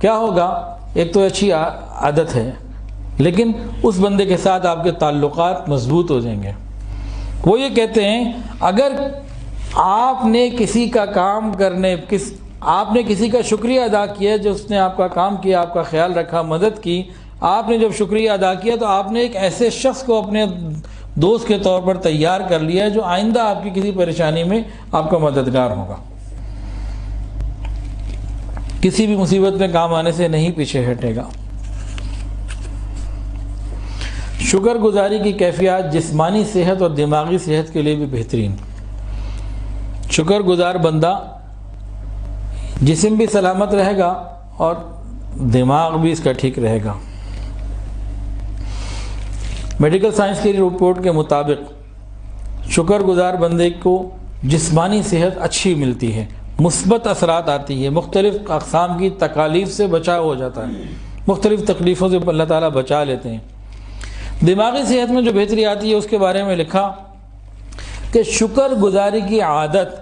کیا ہوگا؟ ایک تو اچھی عادت ہے، لیکن اس بندے کے ساتھ آپ کے تعلقات مضبوط ہو جائیں گے۔ وہ یہ کہتے ہیں، اگر آپ نے کسی کا کام کرنے، آپ نے کسی کا شکریہ ادا کیا جو اس نے آپ کا کام کیا، آپ کا خیال رکھا، مدد کی، آپ نے جب شکریہ ادا کیا تو آپ نے ایک ایسے شخص کو اپنے دوست کے طور پر تیار کر لیا ہے جو آئندہ آپ کی کسی پریشانی میں آپ کا مددگار ہوگا، کسی بھی مصیبت میں کام آنے سے نہیں پیچھے ہٹے گا۔ شکر گزاری کی کیفیات جسمانی صحت اور دماغی صحت کے لیے بھی بہترین۔ شکر گزار بندہ جسم بھی سلامت رہے گا اور دماغ بھی اس کا ٹھیک رہے گا۔ میڈیکل سائنس کی رپورٹ کے مطابق شکر گزار بندے کو جسمانی صحت اچھی ملتی ہے، مثبت اثرات آتی ہے، مختلف اقسام کی تکالیف سے بچاؤ ہو جاتا ہے، مختلف تکلیفوں سے اللہ تعالیٰ بچا لیتے ہیں۔ دماغی صحت میں جو بہتری آتی ہے اس کے بارے میں لکھا کہ شکر گزاری کی عادت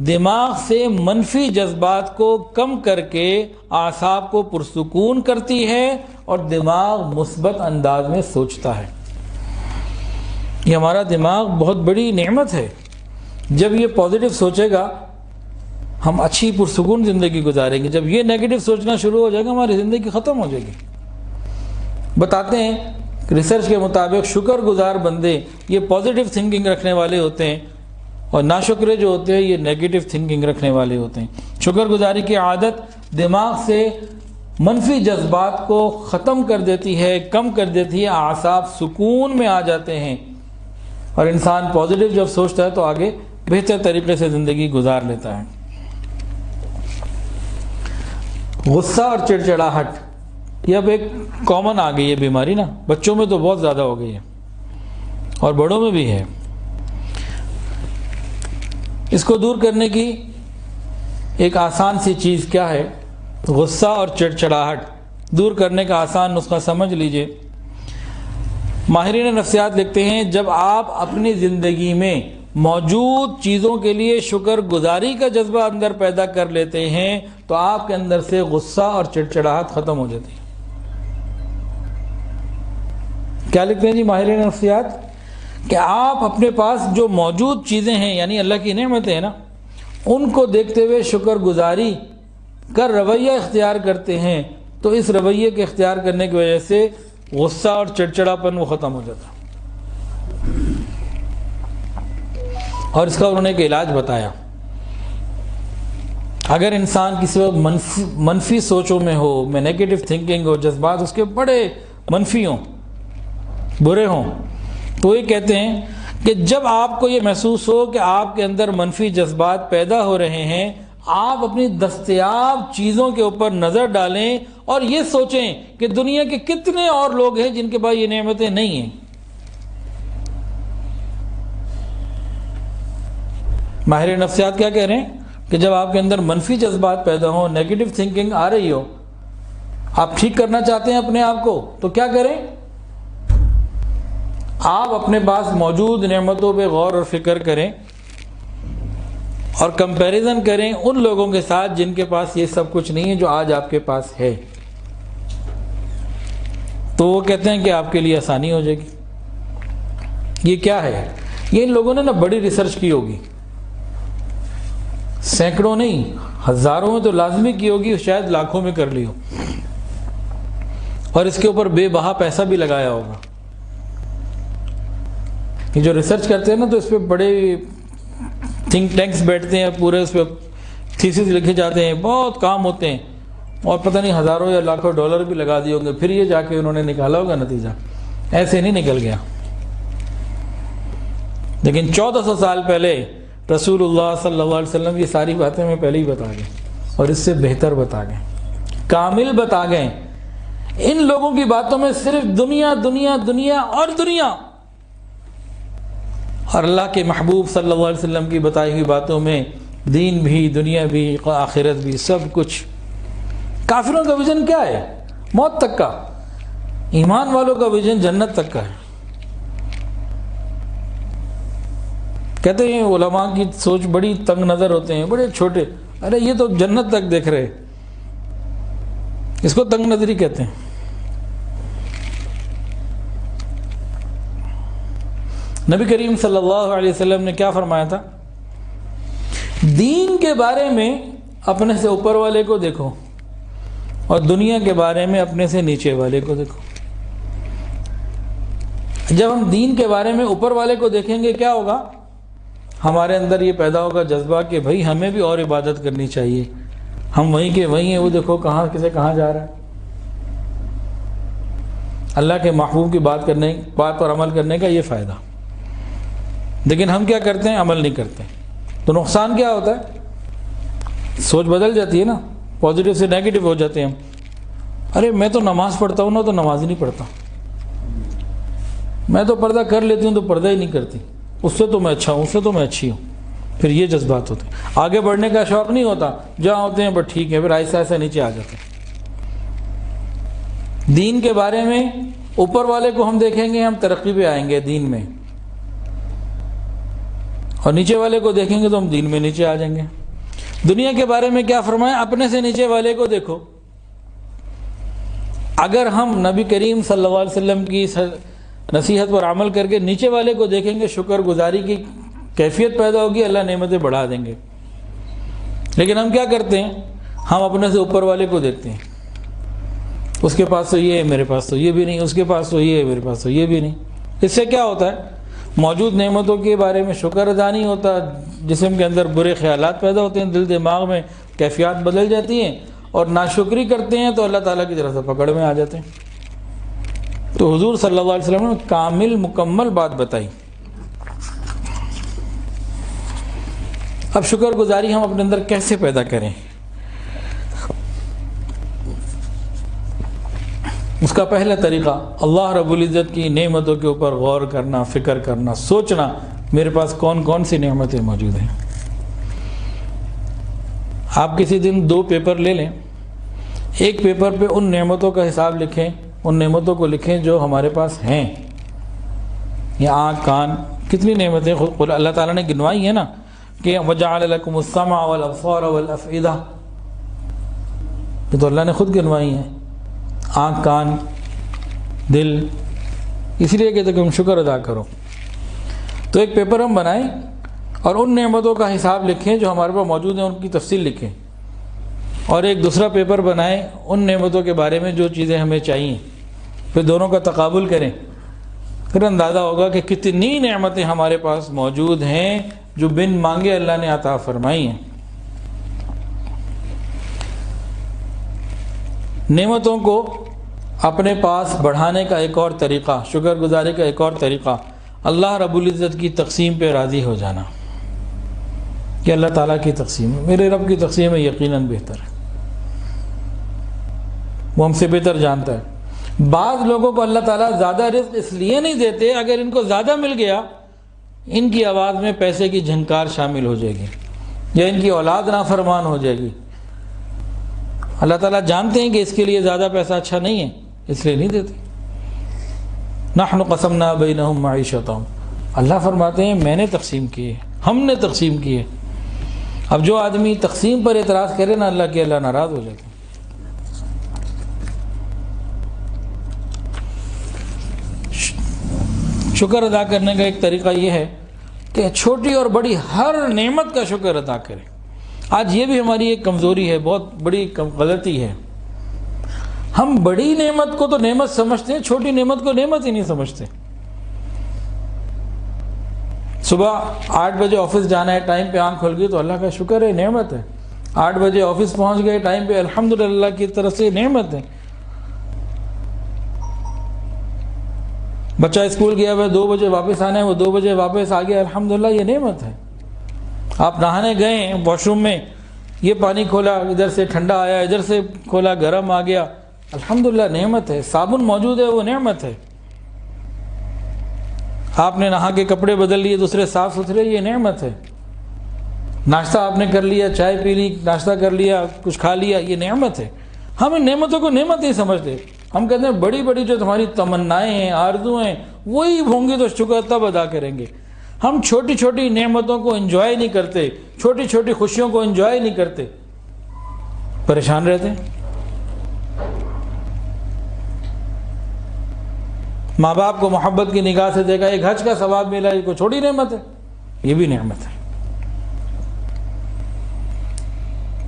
دماغ سے منفی جذبات کو کم کر کے اعصاب کو پرسکون کرتی ہے اور دماغ مثبت انداز میں سوچتا ہے۔ یہ ہمارا دماغ بہت بڑی نعمت ہے، جب یہ پازیٹو سوچے گا ہم اچھی پرسکون زندگی گزاریں گے، جب یہ نیگیٹو سوچنا شروع ہو جائے گا ہماری زندگی ختم ہو جائے گی۔ بتاتے ہیں ریسرچ کے مطابق شکر گزار بندے یہ پازیٹو تھنکنگ رکھنے والے ہوتے ہیں، اور ناشکرے جو ہوتے ہیں یہ نیگیٹو تھنکنگ رکھنے والے ہوتے ہیں۔ شکر گزاری کی عادت دماغ سے منفی جذبات کو ختم کر دیتی ہے، کم کر دیتی ہے، اعصاب سکون میں آ جاتے ہیں، اور انسان پازیٹیو جب سوچتا ہے تو آگے بہتر طریقے سے زندگی گزار لیتا ہے۔ غصہ اور چڑچڑاہٹ یہ اب ایک کامن آ گئی ہے بیماری نا، بچوں میں تو بہت زیادہ ہو گئی ہے اور بڑوں میں بھی ہے۔ اس کو دور کرنے کی ایک آسان سی چیز کیا ہے؟ غصہ اور چڑچڑاہٹ دور کرنے کا آسان نسخہ سمجھ لیجئے۔ ماہرین نفسیات لکھتے ہیں جب آپ اپنی زندگی میں موجود چیزوں کے لیے شکر گزاری کا جذبہ اندر پیدا کر لیتے ہیں تو آپ کے اندر سے غصہ اور چڑچڑاہٹ ختم ہو جاتی ہے۔ کیا لکھتے ہیں جی ماہرین نفسیات؟ کہ آپ اپنے پاس جو موجود چیزیں ہیں یعنی اللہ کی نعمتیں ہیں نا، ان کو دیکھتے ہوئے شکر گزاری کا رویہ اختیار کرتے ہیں تو اس رویے کے اختیار کرنے کی وجہ سے غصہ اور چڑچڑاپن وہ ختم ہو جاتا ہے۔ اور اس کا انہوں نے ایک علاج بتایا۔ اگر انسان کسی وقت منفی سوچوں میں ہو، میں نیگیٹو تھنکنگ ہو، جذبات اس کے بڑے منفی ہوں، برے ہوں، تو یہ کہتے ہیں کہ جب آپ کو یہ محسوس ہو کہ آپ کے اندر منفی جذبات پیدا ہو رہے ہیں، آپ اپنی دستیاب چیزوں کے اوپر نظر ڈالیں اور یہ سوچیں کہ دنیا کے کتنے اور لوگ ہیں جن کے پاس یہ نعمتیں نہیں ہیں۔ ماہر نفسیات کیا کہہ رہے ہیں کہ جب آپ کے اندر منفی جذبات پیدا ہوں، نیگیٹو تھنکنگ آ رہی ہو، آپ ٹھیک کرنا چاہتے ہیں اپنے آپ کو، تو کیا کریں؟ آپ اپنے پاس موجود نعمتوں پہ غور اور فکر کریں اور کمپیریزن کریں ان لوگوں کے ساتھ جن کے پاس یہ سب کچھ نہیں ہے جو آج آپ کے پاس ہے، تو وہ کہتے ہیں کہ آپ کے لیے آسانی ہو جائے گی۔ یہ کیا ہے؟ یہ ان لوگوں نے نا بڑی ریسرچ کی ہوگی، سینکڑوں نہیں ہزاروں میں تو لازمی کی ہوگی، شاید لاکھوں میں کر لی ہو، اور اس کے اوپر بے بہا پیسہ بھی لگایا ہوگا۔ یہ جو ریسرچ کرتے ہیں نا تو اس پہ بڑے تھنک ٹینکس بیٹھتے ہیں، پورے اس پہ تھیسس لکھے جاتے ہیں، بہت کام ہوتے ہیں، اور پتہ نہیں ہزاروں یا لاکھوں ڈالر بھی لگا دیے ہوں گے، پھر یہ جا کے انہوں نے نکالا ہوگا نتیجہ، ایسے نہیں نکل گیا۔ لیکن 1400 سال پہلے رسول اللہ صلی اللہ علیہ وسلم یہ ساری باتیں میں پہلے ہی بتا گئے، اور اس سے بہتر بتا گئے، کامل بتا گئے۔ ان لوگوں کی باتوں میں صرف دنیا دنیا دنیا اور دنیا، اور اللہ کے محبوب صلی اللہ علیہ وسلم کی بتائی ہوئی باتوں میں دین بھی، دنیا بھی، آخرت بھی، سب کچھ۔ کافروں کا ویژن کیا ہے؟ موت تک کا۔ ایمان والوں کا ویژن جنت تک کا ہے۔ کہتے ہیں علماء کی سوچ بڑی تنگ نظر ہوتے ہیں، بڑے چھوٹے، ارے یہ تو جنت تک دیکھ رہے، اس کو تنگ نظری کہتے ہیں۔ نبی کریم صلی اللہ علیہ وسلم نے کیا فرمایا تھا؟ دین کے بارے میں اپنے سے اوپر والے کو دیکھو اور دنیا کے بارے میں اپنے سے نیچے والے کو دیکھو۔ جب ہم دین کے بارے میں اوپر والے کو دیکھیں گے کیا ہوگا؟ ہمارے اندر یہ پیدا ہوگا جذبہ کہ بھائی ہمیں بھی اور عبادت کرنی چاہیے، ہم وہیں کے وہیں ہیں، وہ دیکھو کہاں کسے کہاں جا رہا ہے۔ اللہ کے محبوب کی بات پر عمل کرنے کا یہ فائدہ۔ لیکن ہم کیا کرتے ہیں؟ عمل نہیں کرتے، تو نقصان کیا ہوتا ہے؟ سوچ بدل جاتی ہے نا، پازیٹیو سے نیگیٹو ہو جاتے ہیں ہم۔ ارے میں تو نماز پڑھتا ہوں نا، تو نماز ہی نہیں پڑھتا، میں تو پردہ کر لیتی ہوں تو پردہ ہی نہیں کرتی، اس سے تو میں اچھا ہوں، اس سے تو میں اچھی ہوں۔ پھر یہ جذبات ہوتے ہیں، آگے بڑھنے کا شوق نہیں ہوتا، جہاں ہوتے ہیں بس ٹھیک ہے، پھر ایسا ایسا نیچے آ جاتے ہیں۔ دین کے بارے میں اوپر والے کو ہم دیکھیں گے، ہم ترقی پہ آئیں گے دین میں، اور نیچے والے کو دیکھیں گے تو ہم دین میں نیچے آ جائیں گے۔ دنیا کے بارے میں کیا فرمایا؟ اپنے سے نیچے والے کو دیکھو۔ اگر ہم نبی کریم صلی اللہ علیہ وسلم کی نصیحت پر عمل کر کے نیچے والے کو دیکھیں گے، شکر گزاری کی کیفیت پیدا ہوگی، اللہ نعمتیں بڑھا دیں گے۔ لیکن ہم کیا کرتے ہیں؟ ہم اپنے سے اوپر والے کو دیکھتے ہیں، اس کے پاس تو یہ ہے، میرے پاس تو یہ بھی نہیں، اس کے پاس تو یہ ہے، میرے پاس تو یہ بھی نہیں۔ اس سے کیا ہوتا ہے؟ موجود نعمتوں کے بارے میں شکر ادا نہیں ہوتا، جسم کے اندر برے خیالات پیدا ہوتے ہیں، دل دماغ میں کیفیات بدل جاتی ہیں، اور ناشکری کرتے ہیں تو اللہ تعالیٰ کی طرف سے پکڑ میں آ جاتے ہیں۔ تو حضور صلی اللہ علیہ وسلم نے کامل مکمل بات بتائی۔ اب شکر گزاری ہم اپنے اندر کیسے پیدا کریں؟ اس کا پہلا طریقہ اللہ رب العزت کی نعمتوں کے اوپر غور کرنا، فکر کرنا، سوچنا میرے پاس کون کون سی نعمتیں موجود ہیں۔ آپ کسی دن 2 پیپر لے لیں، ایک پیپر پہ ان نعمتوں کا حساب لکھیں، ان نعمتوں کو لکھیں جو ہمارے پاس ہیں۔ یہ آنکھ، کان، کتنی نعمتیں خود اللہ تعالیٰ نے گنوائی ہیں نا، کہ وَجَعَلَ لَكُمُ السَّمْعَ وَالْأَبْصَارَ وَالْأَفْئِدَةَ، یہ تو اللہ نے خود گنوائی ہیں۔ آنکھ، کان، دل، اس لیے کہ تم شکر ادا کرو۔ تو ایک پیپر ہم بنائیں اور ان نعمتوں کا حساب لکھیں جو ہمارے پاس موجود ہیں، ان کی تفصیل لکھیں، اور ایک دوسرا پیپر بنائیں ان نعمتوں کے بارے میں جو چیزیں ہمیں چاہیے، پھر دونوں کا تقابل کریں، پھر اندازہ ہوگا کہ کتنی نعمتیں ہمارے پاس موجود ہیں جو بن مانگے اللہ نے عطا فرمائی ہیں۔ نعمتوں کو اپنے پاس بڑھانے کا ایک اور طریقہ، شکر گزاری کا ایک اور طریقہ، اللہ رب العزت کی تقسیم پہ راضی ہو جانا کہ اللہ تعالیٰ کی تقسیم ہے، میرے رب کی تقسیم ہے، یقیناً بہتر ہے، وہ ہم سے بہتر جانتا ہے۔ بعض لوگوں کو اللہ تعالیٰ زیادہ رزق اس لیے نہیں دیتے، اگر ان کو زیادہ مل گیا ان کی آواز میں پیسے کی جھنکار شامل ہو جائے گی، یا ان کی اولاد نافرمان ہو جائے گی۔ اللہ تعالیٰ جانتے ہیں کہ اس کے لیے زیادہ پیسہ اچھا نہیں ہے، اس لیے نہیں دیتے۔ نحن قسمنا بینہم معیشتہم، اللہ فرماتے ہیں میں نے تقسیم کیے، ہم نے تقسیم کیے۔ اب جو آدمی تقسیم پر اعتراض کرے نا اللہ کے، اللہ ناراض ہو جاتے ہیں۔ شکر ادا کرنے کا ایک طریقہ یہ ہے کہ چھوٹی اور بڑی ہر نعمت کا شکر ادا کریں۔ آج یہ بھی ہماری ایک کمزوری ہے، بہت بڑی غلطی ہے، ہم بڑی نعمت کو تو نعمت سمجھتے ہیں، چھوٹی نعمت کو نعمت ہی نہیں سمجھتے۔ صبح 8 بجے آفس جانا ہے، ٹائم پہ آنکھ کھل گئی تو اللہ کا شکر ہے، نعمت ہے۔ 8 بجے آفس پہنچ گئے ٹائم پہ، الحمدللہ کی طرف سے نعمت ہے۔ بچہ اسکول گیا ہوا 2 بجے واپس آنا ہے، وہ 2 بجے واپس آ گیا، الحمدللہ یہ نعمت ہے۔ آپ نہانے گئے واش روم میں، یہ پانی کھولا ادھر سے ٹھنڈا آیا، ادھر سے کھولا گرم آ گیا، الحمدللہ نعمت ہے۔ صابن موجود ہے، وہ نعمت ہے۔ آپ نے نہا کے کپڑے بدل لیے دوسرے صاف ستھرے، یہ نعمت ہے۔ ناشتہ آپ نے کر لیا، چائے پی لی، ناشتہ کر لیا، کچھ کھا لیا، یہ نعمت ہے۔ ہم ان نعمتوں کو نعمت نہیں سمجھتے، ہم کہتے ہیں بڑی بڑی جو تمہاری تمنائیں ہیں، آرزو ہیں، وہی ہوں گی تو شکر تب ادا کریں گے۔ ہم چھوٹی چھوٹی نعمتوں کو انجوائے نہیں کرتے، چھوٹی چھوٹی خوشیوں کو انجوائے نہیں کرتے، پریشان رہتے ہیں۔ ماں باپ کو محبت کی نگاہ سے دیکھا، ایک حج کا ثواب ملا، یہ کوئی چھوٹی نعمت ہے؟ یہ بھی نعمت ہے۔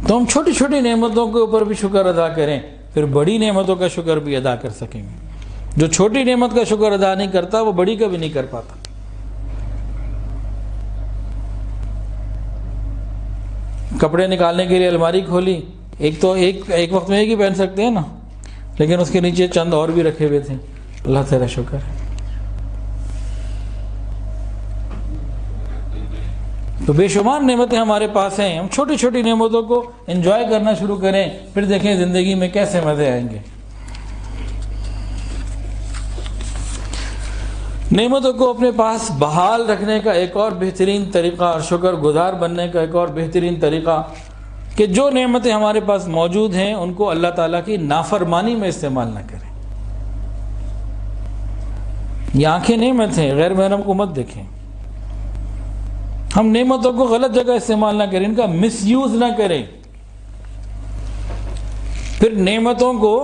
تو ہم چھوٹی چھوٹی نعمتوں کے اوپر بھی شکر ادا کریں، پھر بڑی نعمتوں کا شکر بھی ادا کر سکیں گے۔ جو چھوٹی نعمت کا شکر ادا نہیں کرتا وہ بڑی کا بھی نہیں کر پاتا۔ کپڑے نکالنے کے لیے الماری کھولی، ایک تو ایک وقت میں ایک ہی پہن سکتے ہیں نا، لیکن اس کے نیچے چند اور بھی رکھے ہوئے تھے، اللہ تیرا شکر ہے۔ تو بے شمار نعمتیں ہمارے پاس ہیں، ہم چھوٹی چھوٹی نعمتوں کو انجوائے کرنا شروع کریں، پھر دیکھیں زندگی میں کیسے مزے آئیں گے۔ نعمتوں کو اپنے پاس بحال رکھنے کا ایک اور بہترین طریقہ، اور شکر گزار بننے کا ایک اور بہترین طریقہ، کہ جو نعمتیں ہمارے پاس موجود ہیں ان کو اللہ تعالیٰ کی نافرمانی میں استعمال نہ کریں۔ یہ آنکھیں نعمت ہیں، غیر محرم کو مت دیکھیں۔ ہم نعمتوں کو غلط جگہ استعمال نہ کریں، ان کا مس یوز نہ کریں۔ پھر نعمتوں کو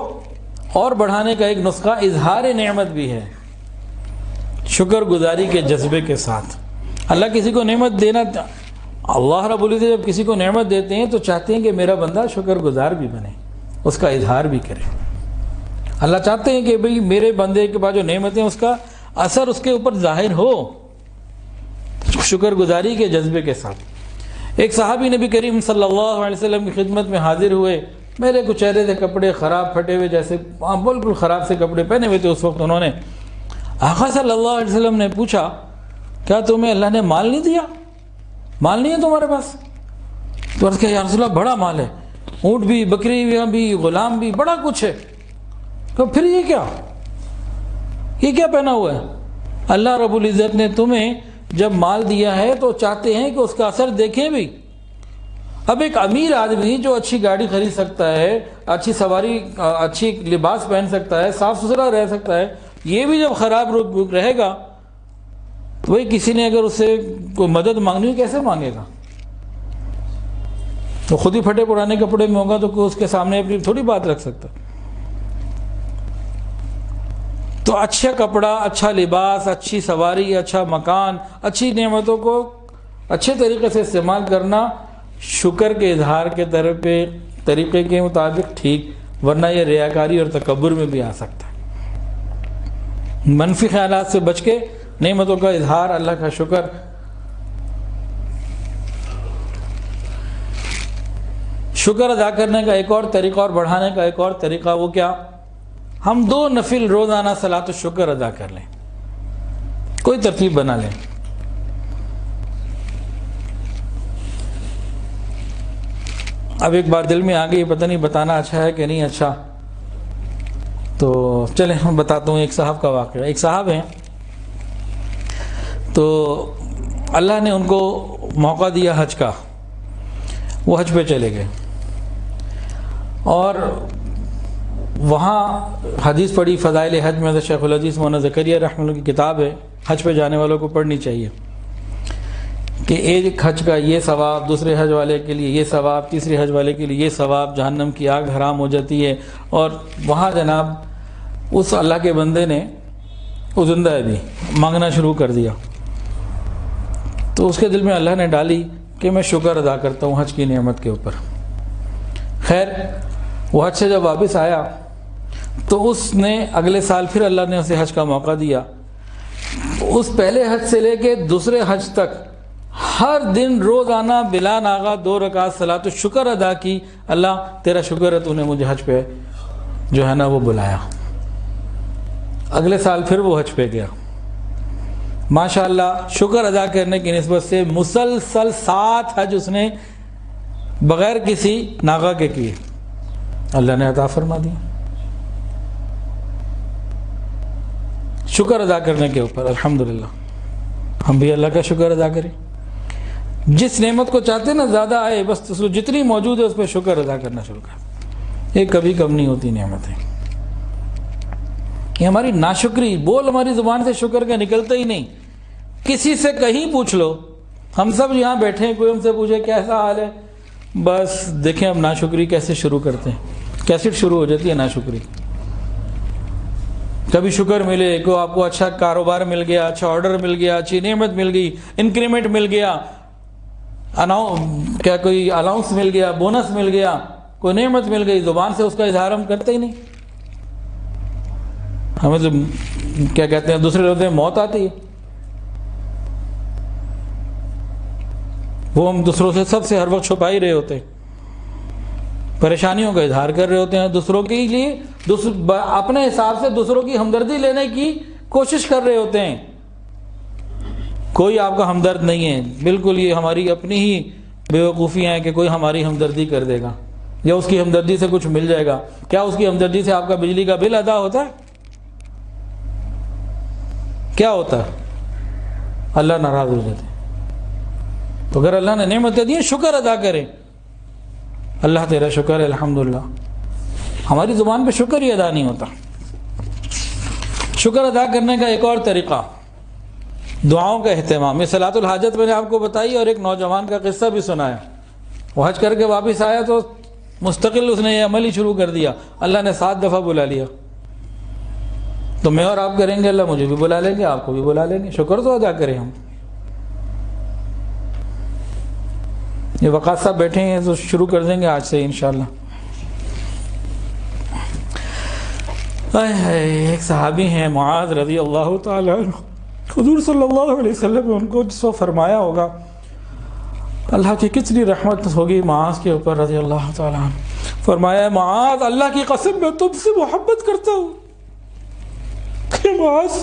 اور بڑھانے کا ایک نسخہ اظہار نعمت بھی ہے، شکر گزاری کے جذبے کے ساتھ۔ اللہ کسی کو نعمت دینا، اللہ رب العزت جب کسی کو نعمت دیتے ہیں تو چاہتے ہیں کہ میرا بندہ شکر گزار بھی بنے، اس کا اظہار بھی کرے۔ اللہ چاہتے ہیں کہ بھئی میرے بندے کے پاس جو نعمتیں اس کا اثر اس کے اوپر ظاہر ہو، شکر گزاری کے جذبے کے ساتھ۔ ایک صحابی نبی کریم صلی اللہ علیہ وسلم کی خدمت میں حاضر ہوئے، میرے کچھ چہرے سے کپڑے خراب پھٹے ہوئے، جیسے بالکل خراب سے کپڑے پہنے ہوئے تھے اس وقت۔ انہوں نے آقا صلی اللہ علیہ وسلم نے پوچھا، کیا تمہیں اللہ نے مال نہیں دیا؟ مال نہیں ہے تمہارے پاس؟ تو عرض کیا یا رسول اللہ بڑا مال ہے، اونٹ بھی، بکری بھی، غلام بھی، بڑا کچھ ہے۔ تو پھر یہ کیا پہنا ہوا ہے؟ اللہ رب العزت نے تمہیں جب مال دیا ہے تو چاہتے ہیں کہ اس کا اثر دیکھیں بھی۔ اب ایک امیر آدمی جو اچھی گاڑی خرید سکتا ہے، اچھی سواری، اچھی لباس پہن سکتا ہے، صاف ستھرا رہ سکتا ہے، یہ بھی جب خراب رہے گا تو وہی کسی نے اگر اس سے کوئی مدد مانگنی کیسے مانگے گا؟ تو خود ہی پھٹے پرانے کپڑے میں ہوگا تو کوئی اس کے سامنے اپنی تھوڑی بات رکھ سکتا۔ تو اچھا کپڑا، اچھا لباس، اچھی سواری، اچھا مکان، اچھی نعمتوں کو اچھے طریقے سے استعمال کرنا شکر کے اظہار کے طریقے کے مطابق ٹھیک، ورنہ یہ ریاکاری اور تکبر میں بھی آ سکتا ہے۔ منفی خیالات سے بچ کے نعمتوں کا اظہار، اللہ کا شکر۔ شکر ادا کرنے کا ایک اور طریقہ اور بڑھانے کا ایک اور طریقہ، وہ کیا؟ ہم 2 نفل روزانہ صلاۃ الشکر ادا کر لیں، کوئی ترتیب بنا لیں۔ اب ایک بار دل میں آ گئی، پتہ نہیں بتانا اچھا ہے کہ نہیں اچھا، تو چلیں ہم بتاتا ہوں ایک صاحب کا واقعہ۔ ایک صاحب ہیں، تو اللہ نے ان کو موقع دیا حج کا، وہ حج پہ چلے گئے اور وہاں حدیث پڑھی فضائل حج میں، شیخ الحدیث مولانا زکریا رحمہ اللہ کی کتاب ہے، حج پہ جانے والوں کو پڑھنی چاہیے کہ ایک حج کا یہ ثواب، دوسرے حج والے کے لیے یہ ثواب، تیسرے حج والے کے لیے یہ ثواب، جہنم کی آگ حرام ہو جاتی ہے۔ اور وہاں جناب اس اللہ کے بندے نے، وہ زندہ ہے بھی، مانگنا شروع کر دیا۔ تو اس کے دل میں اللہ نے ڈالی کہ میں شکر ادا کرتا ہوں حج کی نعمت کے اوپر۔ خیر وہ حج سے جب واپس آیا تو اس نے اگلے سال پھر اللہ نے اسے حج کا موقع دیا۔ اس پہلے حج سے لے کے دوسرے حج تک ہر دن روزانہ بلا ناغہ 2 رکعت صلاۃ الشکر ادا کی۔ اللہ تیرا شکر ہے تو نے مجھے حج پہ جو ہے نا وہ بلایا۔ اگلے سال پھر وہ حج پہ گیا، ماشاءاللہ شکر ادا کرنے کی نسبت سے مسلسل 7 حج اس نے بغیر کسی ناغہ کے کیے، اللہ نے عطا فرما دیا شکر ادا کرنے کے اوپر۔ الحمدللہ ہم بھی اللہ کا شکر ادا کریں۔ جس نعمت کو چاہتے نا زیادہ آئے، بس جتنی موجود ہے اس پہ شکر ادا کرنا شروع کر، یہ کبھی کم نہیں ہوتی نعمتیں۔ یہ ہماری ناشکری، بول ہماری زبان سے شکر کا نکلتا ہی نہیں۔ کسی سے کہیں پوچھ لو، ہم سب یہاں بیٹھے ہیں، کوئی ہم سے پوچھے کیسا حال ہے، بس دیکھیں ہم ناشکری کیسے شروع کرتے ہیں، کیسے شروع ہو جاتی ہے ناشکری۔ کبھی شکر ملے کہ آپ کو اچھا کاروبار مل گیا، اچھا آرڈر مل گیا، اچھی نعمت مل گئی، انکریمنٹ مل گیا، کیا کوئی الاؤنس مل گیا، بونس مل گیا، کوئی نعمت مل گئی، زبان سے اس کا اظہار ہم کرتے ہی نہیں۔ ہمیں تو کیا کہتے ہیں دوسرے لوگ موت آتی ہے، وہ ہم دوسروں سے سب سے ہر وقت چھپا ہی رہے ہوتے ہیں، پریشانیوں کا اظہار کر رہے ہوتے ہیں، دوسروں کے لیے اپنے حساب سے دوسروں کی ہمدردی لینے کی کوشش کر رہے ہوتے ہیں۔ کوئی آپ کا ہمدرد نہیں ہے، بالکل یہ ہماری اپنی ہی بیوقوفیاں ہیں کہ کوئی ہماری ہمدردی کر دے گا یا اس کی ہمدردی سے کچھ مل جائے گا۔ کیا اس کی ہمدردی سے آپ کا بجلی کا بل ادا ہوتا ہے؟ کیا ہوتا ہے؟ اللہ ناراض ہو جاتے ہیں۔ تو اگر اللہ نے نعمتیں دی شکر ادا کریں، اللہ تیرا شکر ہے الحمدللہ۔ ہماری زبان پہ شکر ہی ادا نہیں ہوتا۔ شکر ادا کرنے کا ایک اور طریقہ، دعاؤں کا اہتمام۔ یہ صلاۃ الحاجت میں نے آپ کو بتائی، اور ایک نوجوان کا قصہ بھی سنایا۔ وہ حج کر کے واپس آیا تو مستقل اس نے یہ عمل ہی شروع کر دیا، اللہ نے 7 دفعہ بلا لیا۔ تو میں اور آپ کریں گے، اللہ مجھے بھی بلا لیں گے، آپ کو بھی بلا لیں گے، شکر تو ادا کریں ہم۔ یہ وقاص صاحب بیٹھے ہیں تو شروع کر دیں گے آج سے انشاءاللہ۔ ایک صحابی ہیں معاذ رضی اللہ تعالی عنہ، حضور صلی اللہ علیہ وسلم نے ان کو جس وقت فرمایا ہوگا اللہ کی کتنی رحمت ہوگی معاذ کے اوپر رضی اللہ تعالیٰ عنہ، فرمایا معاذ اللہ کی قسم میں تم سے محبت کرتا ہوں، کہ معاذ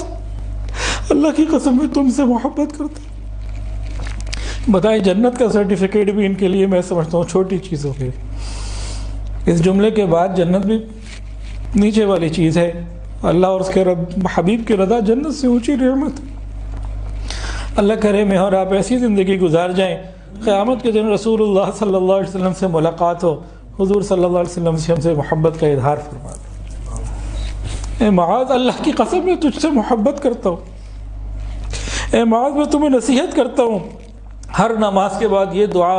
اللہ کی قسم میں تم سے محبت کرتا ہوں۔ بتائیں جنت کا سرٹیفکیٹ بھی ان کے لیے میں سمجھتا ہوں چھوٹی چیز ہو گئی۔ اس جملے کے بعد جنت بھی نیچے والی چیز ہے، اللہ اور اس کے حبیب کی رضا جنت سے اونچی نعمت۔ اللہ کرے میں اور آپ ایسی زندگی گزار جائیں قیامت کے دن رسول اللہ صلی اللہ علیہ وسلم سے ملاقات ہو، حضور صلی اللہ علیہ وسلم سے ہم سے محبت کا اظہار فرما دیں، اے معاذ اللہ کی قسم میں تجھ سے محبت کرتا ہوں، اے معاذ میں تمہیں نصیحت کرتا ہوں ہر نماز کے بعد یہ دعا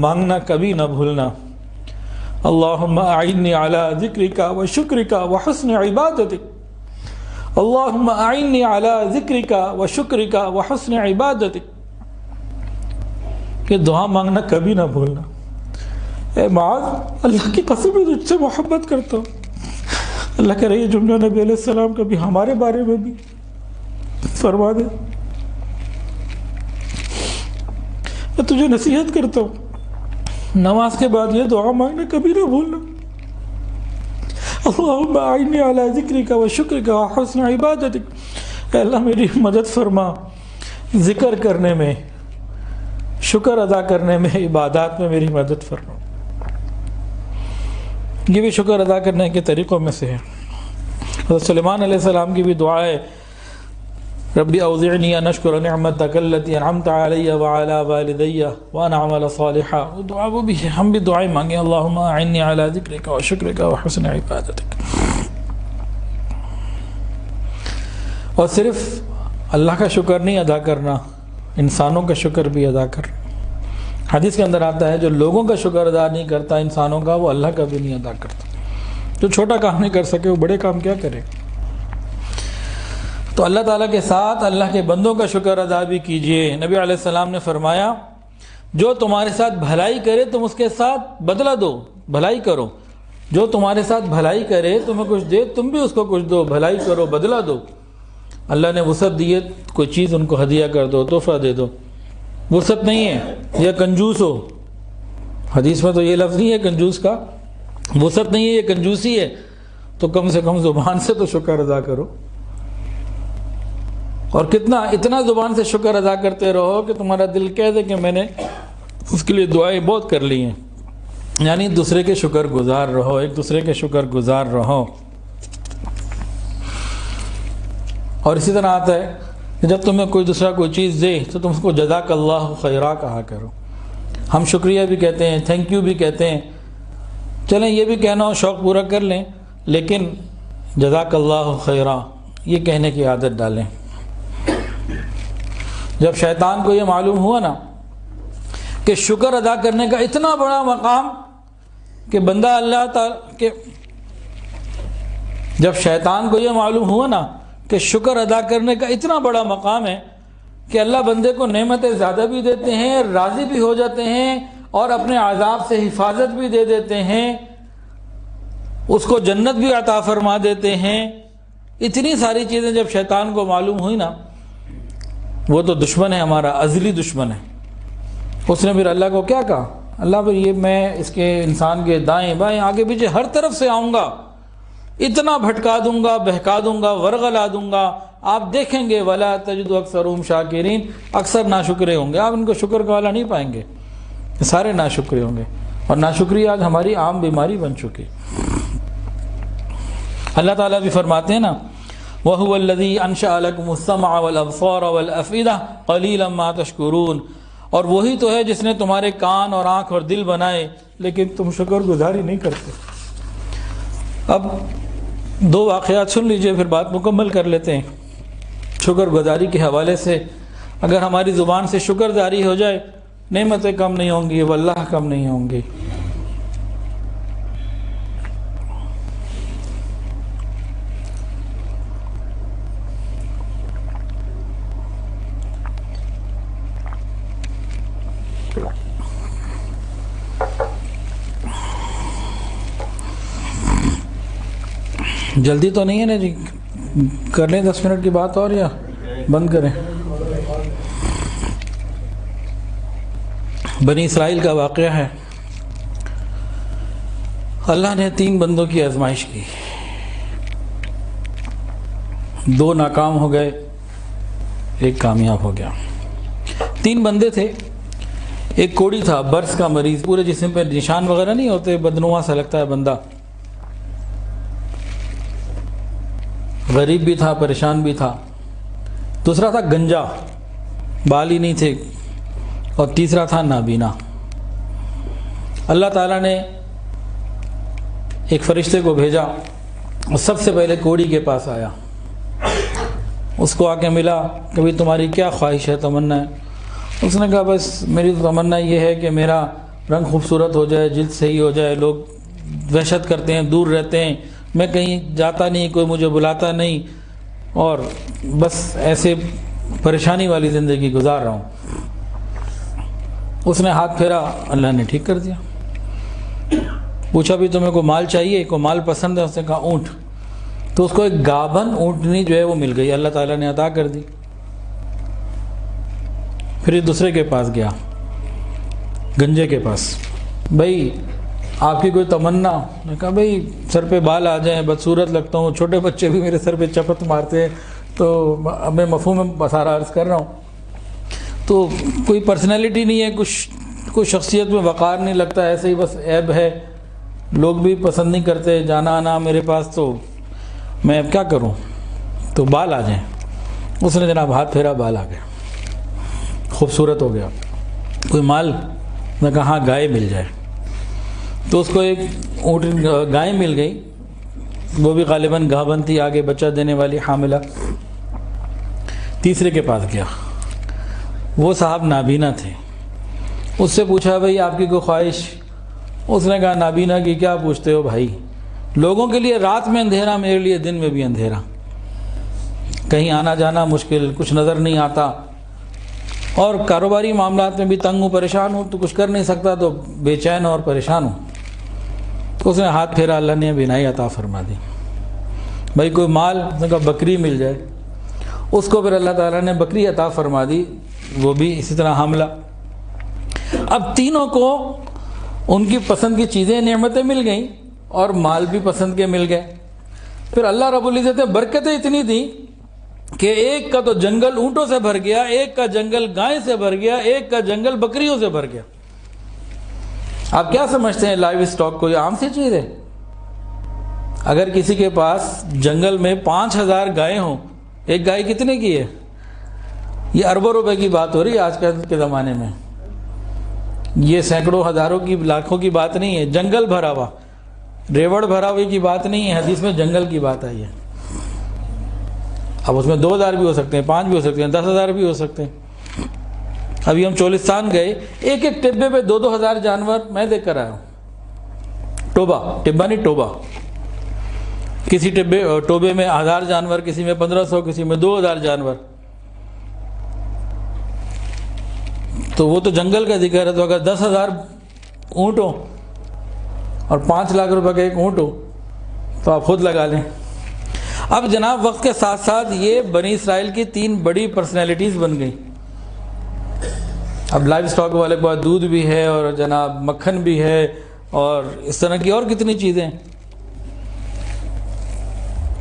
مانگنا کبھی نہ بھولنا، اللہم اعنی علی ذکرک و شکرک و حسن عبادتک، اللہم اعنی علی ذکرک و شکرک و حسن عبادتک، یہ دعا مانگنا کبھی نہ بھولنا۔ اے معاذ اللہ کی قسم میں تجھ سے محبت کرتا ہوں، اللہ کرے یہ جملہ نبی علیہ السلام کبھی ہمارے بارے میں بھی فرما دے۔ میں تجھے نصیحت کرتا ہوں نماز کے بعد یہ دعا مانگنا کبھی نہ بھولنا، اللہم اعنی علی ذکرک و شکرک و حسن عبادتک، اے اللہ میری مدد فرما ذکر کرنے میں، شکر ادا کرنے میں، عبادات میں میری مدد فرما۔ یہ بھی شکر ادا کرنے کے طریقوں میں سے ہے۔ حضرت سلیمان علیہ السلام کی بھی دعا ہے ربی اوزعنی ان اشکر نعمتک التی انعمت علی وعلی والدی وان اعمل صالحا، وہ دعا وہ بھی ہے، ہم بھی دعائیں مانگیں اللہم اعنی علی ذکرک و شکرک و حسن عبادتک۔ اور صرف اللہ کا شکر نہیں ادا کرنا، انسانوں کا شکر بھی ادا کرنا۔ حدیث کے اندر آتا ہے جو لوگوں کا شکر ادا نہیں کرتا انسانوں کا، وہ اللہ کا بھی نہیں ادا کرتا۔ جو چھوٹا کام نہیں کر سکے وہ بڑے کام کیا کرے؟ تو اللہ تعالیٰ کے ساتھ اللہ کے بندوں کا شکر ادا بھی کیجئے۔ نبی علیہ السلام نے فرمایا جو تمہارے ساتھ بھلائی کرے تم اس کے ساتھ بدلہ دو، بھلائی کرو، جو تمہارے ساتھ بھلائی کرے تمہیں کچھ دے تم بھی اس کو کچھ دو، بھلائی کرو، بدلہ دو۔ اللہ نے وسعت دی ہے، کوئی چیز ان کو ہدیہ کر دو، تحفہ دے دو۔ وسعت نہیں ہے یہ کنجوس ہو، حدیث میں تو یہ لفظ نہیں ہے کنجوس کا، وسعت نہیں ہے یہ کنجوسی ہے، تو کم سے کم زبان سے تو شکر ادا کرو۔ اور اتنا زبان سے شکر ادا کرتے رہو کہ تمہارا دل کہہ دے کہ میں نے اس کے لیے دعائیں بہت کر لی ہیں، یعنی دوسرے کے شکر گزار رہو، ایک دوسرے کے شکر گزار رہو۔ اور اسی طرح آتا ہے کہ جب تمہیں کوئی دوسرا کوئی چیز دے تو تم اس کو جزاک اللہ خیرا کہا کرو۔ ہم شکریہ بھی کہتے ہیں، تھینک یو بھی کہتے ہیں، چلیں یہ بھی کہنا ہو شوق پورا کر لیں، لیکن جزاک اللہ خیرا یہ کہنے کی عادت ڈالیں۔ جب شیطان کو یہ معلوم ہوا نا کہ شکر ادا کرنے کا اتنا بڑا مقام کہ بندہ اللہ تعالیٰ کے، جب شیطان کو یہ معلوم ہوا نا کہ شکر ادا کرنے کا اتنا بڑا مقام ہے کہ اللہ بندے کو نعمتیں زیادہ بھی دیتے ہیں، راضی بھی ہو جاتے ہیں، اور اپنے عذاب سے حفاظت بھی دے دیتے ہیں، اس کو جنت بھی عطا فرما دیتے ہیں۔ اتنی ساری چیزیں جب شیطان کو معلوم ہوئی نا، وہ تو دشمن ہے ہمارا، ازلی دشمن ہے، اس نے پھر اللہ کو کیا کہا؟ اللہ پھر یہ میں اس کے انسان کے دائیں بائیں آگے پیچھے ہر طرف سے آؤں گا، اتنا بھٹکا دوں گا، بہکا دوں گا، ورغلا دوں گا، آپ دیکھیں گے وَلَا تَجِدُ أَكْثَرُهُمْ شَاكِرِينَ، اکثر ناشکرے ہوں گے، آپ ان کو شکر کا والا نہیں پائیں گے، سارے ناشکرے ہوں گے۔ اور ناشکری آج ہماری عام بیماری بن چکی۔ اللہ تعالیٰ بھی فرماتے ہیں نا وَهُوَ الَّذِي أَنشَأَ لَكُمُ السَّمْعَ وَالْأَبْصَارَ وَالْأَفْئِدَةَ قَلِيلًا مَا تَشْكُرُونَ، اور وہی تو ہے جس نے تمہارے کان اور آنکھ اور دل بنائے، لیکن تم شکر گزاری نہیں کرتے۔ اب دو واقعات سن لیجئے پھر بات مکمل کر لیتے ہیں۔ شکر گزاری کے حوالے سے اگر ہماری زبان سے شکر جاری ہو جائے، نعمتیں کم نہیں ہوں گی، واللہ کم نہیں ہوں گی۔ جلدی تو نہیں ہے نا جی؟ کر لیں 10 منٹ کی بات اور یا بند کریں؟ بنی اسرائیل کا واقعہ ہے. اللہ نے 3 بندوں کی آزمائش کی، 2 ناکام ہو گئے، 1 کامیاب ہو گیا. 3 بندے تھے. ایک کوڑی تھا، برس کا مریض، پورے جسم پہ نشان وغیرہ نہیں ہوتے، بدنما سا لگتا ہے بندہ. غریب بھی تھا، پریشان بھی تھا. دوسرا تھا گنجا، بال ہی نہیں تھے. اور تیسرا تھا نابینا. اللہ تعالیٰ نے ایک فرشتے کو بھیجا، اور سب سے پہلے کوڑی کے پاس آیا. اس کو آ کے ملا کہ بھئی تمہاری کیا خواہش ہے، تمنا ہے؟ اس نے کہا بس میری تمنا یہ ہے کہ میرا رنگ خوبصورت ہو جائے، جلد صحیح ہو جائے. لوگ وحشت کرتے ہیں، دور رہتے ہیں، میں کہیں جاتا نہیں، کوئی مجھے بلاتا نہیں، اور بس ایسے پریشانی والی زندگی گزار رہا ہوں. اس نے ہاتھ پھیرا، اللہ نے ٹھیک کر دیا. پوچھا بھی تمہیں کوئی مال چاہیے، کوئی مال پسند ہے؟ اس نے کہا اونٹ. تو اس کو ایک گابن اونٹنی جو ہے وہ مل گئی، اللہ تعالیٰ نے عطا کر دی. پھر یہ دوسرے کے پاس گیا، گنجے کے پاس. بھائی آپ کی کوئی تمنا؟ نے کہا بھئی سر پہ بال آ جائیں، بدصورت لگتا ہوں، چھوٹے بچے بھی میرے سر پہ چپت مارتے ہیں، تو میں مفہوم بسارا عرض کر رہا ہوں. تو کوئی پرسنالٹی نہیں ہے، کوئی شخصیت میں وقار نہیں لگتا، ایسے ہی بس عیب ہے، لوگ بھی پسند نہیں کرتے جانا آنا میرے پاس، تو میں اب کیا کروں؟ تو بال آ جائیں. اس نے جناب ہاتھ پھیرا، بال آ گیا، خوبصورت ہو گیا. کوئی مال؟ میں کہا ہاں گائے مل جائے. تو اس کو ایک گائے مل گئی، وہ بھی غالباً گاہبن تھی، آگے بچہ دینے والی، حاملہ. تیسرے کے پاس گیا، وہ صاحب نابینا تھے. اس سے پوچھا بھئی آپ کی کوئی خواہش؟ اس نے کہا نابینا کی کیا پوچھتے ہو بھائی، لوگوں کے لیے رات میں اندھیرا، میرے لیے دن میں بھی اندھیرا، کہیں آنا جانا مشکل، کچھ نظر نہیں آتا، اور کاروباری معاملات میں بھی تنگ ہوں، پریشان ہوں، تو کچھ کر نہیں سکتا، تو بے چین اور پریشان ہوں. اس نے ہاتھ پھیرا، اللہ نے بینائی عطا فرما دی. بھائی کوئی مال؟ اس نے کہا بکری مل جائے. اس کو پھر اللہ تعالیٰ نے بکری عطا فرما دی، وہ بھی اسی طرح حاملہ. اب تینوں کو ان کی پسند کی چیزیں، نعمتیں مل گئیں، اور مال بھی پسند کے مل گئے. پھر اللہ رب العزت نے برکتیں اتنی دیں کہ ایک کا تو جنگل اونٹوں سے بھر گیا، ایک کا جنگل گائے سے بھر گیا، ایک کا جنگل بکریوں سے بھر گیا. آپ کیا سمجھتے ہیں لائیو اسٹاک کو؟ یہ عام سی چیز ہے. اگر کسی کے پاس جنگل میں 5000 گائے ہوں، ایک گائے کتنے کی ہے؟ یہ اربوں روپے کی بات ہو رہی ہے آج کل کے زمانے میں. یہ سینکڑوں ہزاروں کی، لاکھوں کی بات نہیں ہے. جنگل بھرا ہوا، ریوڑ بھرا ہوئی کی بات نہیں ہے، حدیث میں جنگل کی بات آئی ہے. اب اس میں 2000 بھی ہو سکتے ہیں، 5 بھی ہو سکتے ہیں، 10,000 بھی ہو سکتے ہیں. ابھی ہم چولستان گئے، ایک ایک ٹبے پہ 2-2 ہزار جانور میں دیکھ کر آیا ہوں. ٹبا نہیں ٹوبا. کسی ٹوبے میں 1000 جانور، کسی میں 1500، کسی میں 2000 جانور. تو وہ تو جنگل کا ذکر ہے. تو اگر 10,000 اونٹ ہو اور 5 لاکھ روپے کا ایک اونٹ ہو تو آپ خود لگا لیں. اب جناب وقت کے ساتھ ساتھ یہ بنی اسرائیل کی 3 بڑی پرسنالٹیز بن گئی. اب لائیو اسٹاک والے کے بعد دودھ بھی ہے، اور جناب مکھن بھی ہے، اور اس طرح کی اور کتنی چیزیں.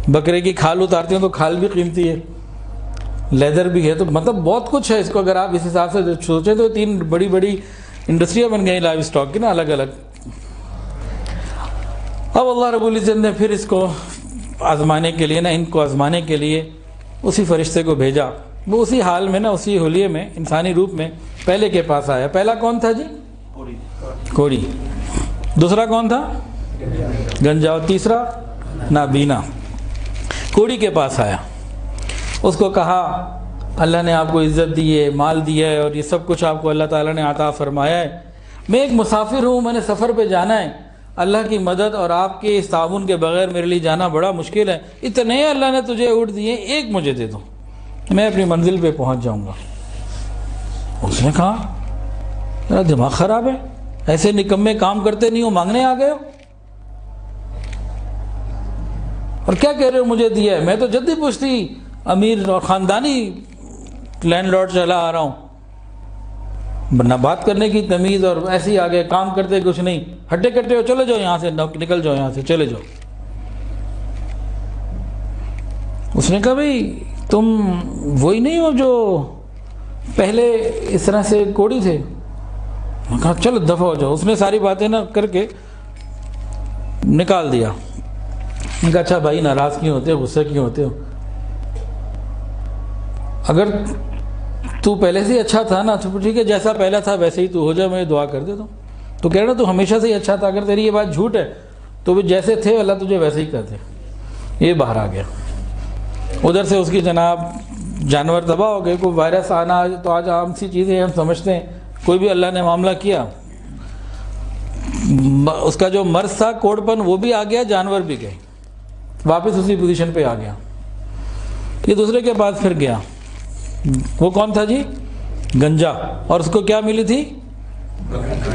بکرے کی کھال اتارتے ہیں تو کھال بھی قیمتی ہے، لیدر بھی ہے. تو مطلب بہت کچھ ہے اس کو اگر آپ اس حساب سے سوچیں تو 3 بڑی بڑی انڈسٹریاں بن گئی لائیو اسٹاک کی نا، الگ الگ. اب اللہ رب العزت نے پھر اس کو آزمانے کے لیے ان کو آزمانے کے لیے اسی فرشتے کو بھیجا. وہ اسی حال میں اسی حلیے میں، انسانی روپ میں پہلے کے پاس آیا. پہلا کون تھا جی؟ کوڑی. دوسرا کون تھا؟ گنجا. اور تیسرا نابینا. کوڑی کے پاس آیا، اس کو کہا اللہ نے آپ کو عزت دی ہے، مال دیا ہے، اور یہ سب کچھ آپ کو اللہ تعالیٰ نے عطا فرمایا ہے. میں ایک مسافر ہوں، میں نے سفر پہ جانا ہے، اللہ کی مدد اور آپ کے اس تعاون کے بغیر میرے لیے جانا بڑا مشکل ہے. اتنے اللہ نے تجھے اونٹ دیے، ایک مجھے دے دو، میں اپنی منزل پہ پہنچ جاؤں گا. اس نے کہا میرا دماغ خراب ہے، ایسے نکمے کام کرتے نہیں ہو، مانگنے آ گئے ہو، اور کیا کہہ رہے ہو مجھے دیا ہے؟ میں تو جدی پوچھتی امیر اور خاندانی لینڈ لارڈ چلا آ رہا ہوں. نہ بات کرنے کی تمیز، اور ایسے ہی آگے کام کرتے کچھ نہیں، ہٹے کٹے ہو چلے جاؤ یہاں سے، نکل جاؤ یہاں سے، چلے جاؤ۔ اس نے کہا بھائی تم وہی نہیں ہو جو پہلے اس طرح سے کوڑی تھے؟ میں کہا چلو دفع ہو جاؤ۔ اس نے ساری باتیں نہ کر کے نکال دیا۔ میں کہا اچھا بھائی ناراض کیوں ہوتے ہو، غصہ کیوں ہوتے ہو؟ اگر تو پہلے سے ہی اچھا تھا نا تو ٹھیک ہے، جیسا پہلا تھا ویسے ہی تو ہو جائے، میں دعا کر دیتا ہوں۔ تو کہہ رہا تو ہمیشہ سے ہی اچھا تھا، اگر تیری یہ بات جھوٹ ہے تو بھی جیسے تھے اللہ تجھے ویسے ہی کرتے۔ یہ باہر آ گیا۔ ادھر سے اس کی جناب جانور تباہ ہو گئے، کوئی وائرس آنا تو آج عام سی چیزیں ہم سمجھتے ہیں، کوئی بھی اللہ نے معاملہ کیا، اس کا جو مرض تھا کوڑ پن وہ بھی آ گیا، جانور بھی گئے، واپس اسی پوزیشن پہ آ گیا۔ یہ دوسرے کے پاس پھر گیا، وہ کون تھا جی؟ گنجا، اور اس کو کیا ملی تھی؟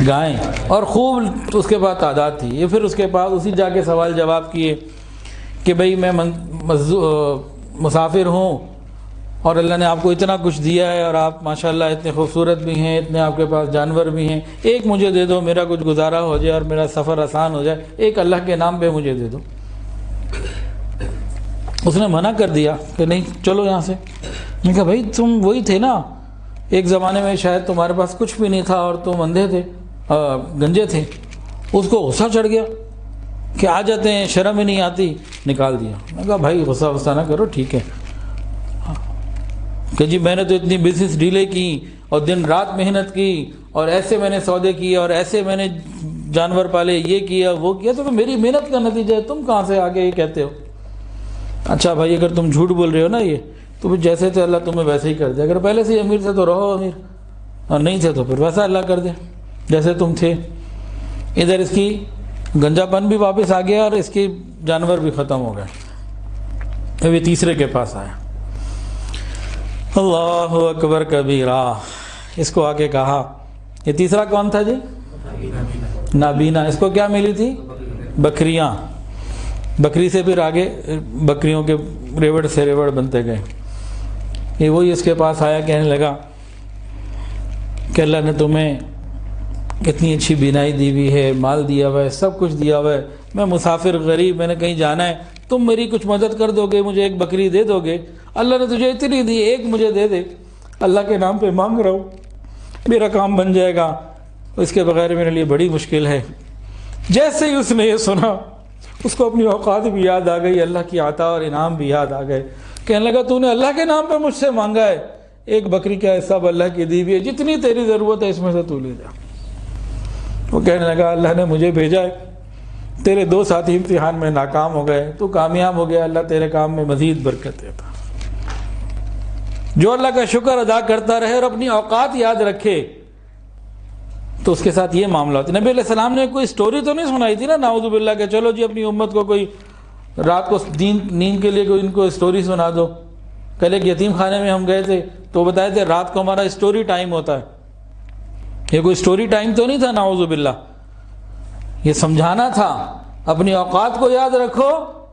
گائیں، اور خوب اس کے پاس تعداد تھی۔ یہ پھر اس کے پاس اسی جا کے سوال جواب کیے کہ بھئی میں مسافر ہوں اور اللہ نے آپ کو اتنا کچھ دیا ہے، اور آپ ماشاءاللہ اتنے خوبصورت بھی ہیں، اتنے آپ کے پاس جانور بھی ہیں، ایک مجھے دے دو، میرا کچھ گزارا ہو جائے اور میرا سفر آسان ہو جائے، ایک اللہ کے نام پہ مجھے دے دو۔ اس نے منع کر دیا کہ نہیں چلو یہاں سے۔ میں نے کہا بھائی تم وہی تھے نا، ایک زمانے میں شاید تمہارے پاس کچھ بھی نہیں تھا اور تم اندھے تھے، گنجے تھے۔ اس کو غصہ چڑھ گیا کہ آ جاتے ہیں، شرم ہی نہیں آتی، نکال دیا۔ میں نے کہا بھائی غصہ نہ کرو، ٹھیک ہے کہ جی میں نے تو اتنی بزنس ڈیلیں کی اور دن رات محنت کی اور ایسے میں نے سودے کیے اور ایسے میں نے جانور پالے، یہ کیا وہ کیا، تو میری محنت کا نتیجہ ہے، تم کہاں سے آگے یہ کہتے ہو؟ اچھا بھائی اگر تم جھوٹ بول رہے ہو نا یہ تو پھر جیسے تھے اللہ تمہیں ویسے ہی کر دے، اگر پہلے سے امیر تھے تو رہو امیر، اور نہیں تھے تو پھر ویسا اللہ کر دے جیسے تم تھے۔ ادھر اس کی گنجا پن بھی واپس آ گیا اور اس کے جانور بھی ختم ہو گئے۔ اب یہ تیسرے کے پاس آیا، اللہ اکبر کبیرہ، اس کو آ کے کہا، یہ تیسرا کون تھا جی؟ نابینا۔ اس کو کیا ملی تھی؟ بکریاں۔ بکری سے پھر آگے بکریوں کے ریوڑ سے ریوڑ بنتے گئے۔ یہ وہی اس کے پاس آیا، کہنے لگا کہ اللہ نے تمہیں اتنی اچھی بینائی دی ہوئی ہے، مال دیا ہوا ہے، سب کچھ دیا ہوا ہے، میں مسافر غریب، میں نے کہیں جانا ہے، تم میری کچھ مدد کر دو گے، مجھے ایک بکری دے دو گے؟ اللہ نے تجھے اتنی دی، ایک مجھے دے دے، اللہ کے نام پہ مانگ رہا ہوں، میرا کام بن جائے گا، اس کے بغیر میرے لیے بڑی مشکل ہے۔ جیسے ہی اس نے یہ سنا اس کو اپنی اوقات بھی یاد آ گئی، اللہ کی عطا اور انعام بھی یاد آ گئے۔ کہنے لگا تو نے اللہ کے نام پہ مجھ سے مانگا ہے، ایک بکری کا حصہ اللہ کی دی ہوئی ہے، جتنی تیری ضرورت ہے اس میں سے تو لے جا۔ وہ کہنے لگا اللہ نے مجھے بھیجا ہے، تیرے 2 ساتھی امتحان میں ناکام ہو گئے، تو کامیاب ہو گیا، اللہ تیرے کام میں مزید برکت دیتا۔ جو اللہ کا شکر ادا کرتا رہے اور اپنی اوقات یاد رکھے تو اس کے ساتھ یہ معاملہ ہوتا ہے۔ نبی علیہ السلام نے کوئی سٹوری تو نہیں سنائی تھی نا نعوذ باللہ کہ چلو جی اپنی امت کو کوئی رات کو نیند کے لیے کوئی ان کو سٹوری سنا دو۔ کل ایک یتیم خانے میں ہم گئے تھے تو بتائے تھے رات کو ہمارا سٹوری ٹائم ہوتا ہے۔ یہ کوئی سٹوری ٹائم تو نہیں تھا نعوذ باللہ، یہ سمجھانا تھا اپنی اوقات کو یاد رکھو،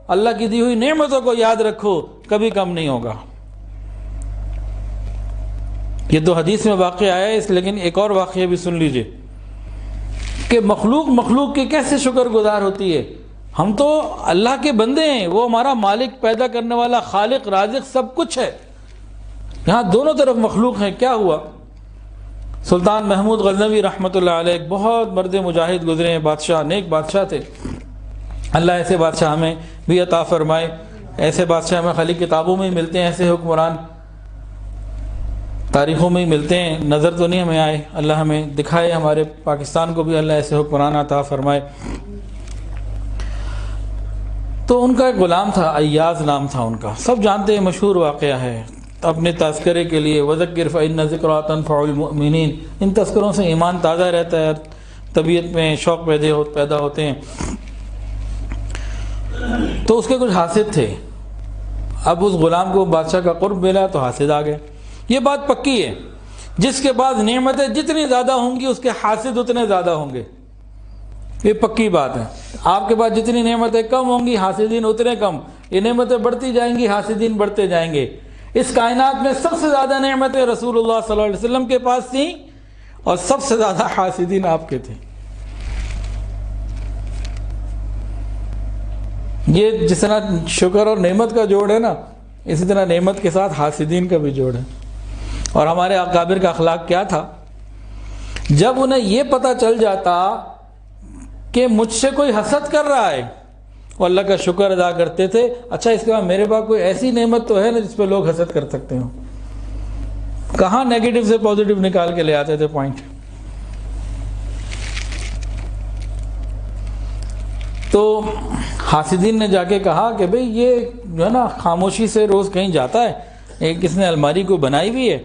اللہ کی دی ہوئی نعمتوں کو یاد رکھو، کبھی کم نہیں ہوگا۔ یہ تو حدیث میں واقعہ آیا ہے، لیکن ایک اور واقعہ بھی سن لیجئے کہ مخلوق کی کیسے شکر گزار ہوتی ہے۔ ہم تو اللہ کے بندے ہیں، وہ ہمارا مالک، پیدا کرنے والا، خالق، رازق، سب کچھ ہے، یہاں دونوں طرف مخلوق ہیں۔ کیا ہوا؟ سلطان محمود غزنوی رحمۃ اللہ علیہ ایک بہت مرد مجاہد گزرے ہیں، بادشاہ، نیک بادشاہ تھے۔ اللہ ایسے بادشاہ ہمیں بھی عطا فرمائے، ایسے بادشاہ ہمیں خالی کتابوں میں ہی ملتے ہیں، ایسے حکمران تاریخوں میں ہی ملتے ہیں، نظر تو نہیں ہمیں آئے، اللہ ہمیں دکھائے، ہمارے پاکستان کو بھی اللہ ایسے حکمران عطا فرمائے۔ تو ان کا ایک غلام تھا، ایاز نام تھا ان کا، سب جانتے ہیں، مشہور واقعہ ہے۔ اپنے تذکرے کے لیے وذکر فإن الذکریٰ تنفع المؤمنین، ان تذکروں سے ایمان تازہ رہتا ہے، طبیعت میں شوق پیدا ہوتے ہیں۔ تو اس کے کچھ حاسد تھے، اب اس غلام کو بادشاہ کا قرب ملا تو حاسد آ گئے۔ یہ بات پکی ہے، جس کے بعد نعمتیں جتنی زیادہ ہوں گی اس کے حاسد اتنے زیادہ ہوں گے، یہ پکی بات ہے۔ آپ کے پاس جتنی نعمتیں کم ہوں گی حاسدین اتنے کم، یہ نعمتیں بڑھتی جائیں گی، حاسدین بڑھتے جائیں گے۔ اس کائنات میں سب سے زیادہ نعمتیں رسول اللہ صلی اللہ علیہ وسلم کے پاس تھیں، اور سب سے زیادہ حاسدین آپ کے تھے۔ یہ جس طرح شکر اور نعمت کا جوڑ ہے نا، اسی طرح نعمت کے ساتھ حاسدین کا بھی جوڑ ہے۔ اور ہمارے اکابر کا اخلاق کیا تھا؟ جب انہیں یہ پتہ چل جاتا کہ مجھ سے کوئی حسد کر رہا ہے، وہ اللہ کا شکر ادا کرتے تھے، اچھا اس کے بعد میرے پاس کوئی ایسی نعمت تو ہے نا جس پہ لوگ حسد کر سکتے ہوں۔ کہاں نیگیٹو سے پازیٹو نکال کے لے آتے تھے پوائنٹ۔ تو حاسدین نے جا کے کہا کہ بھئی یہ جو ہے نا خاموشی سے روز کہیں جاتا ہے، ایک کس نے الماری کو بنائی ہوئی ہے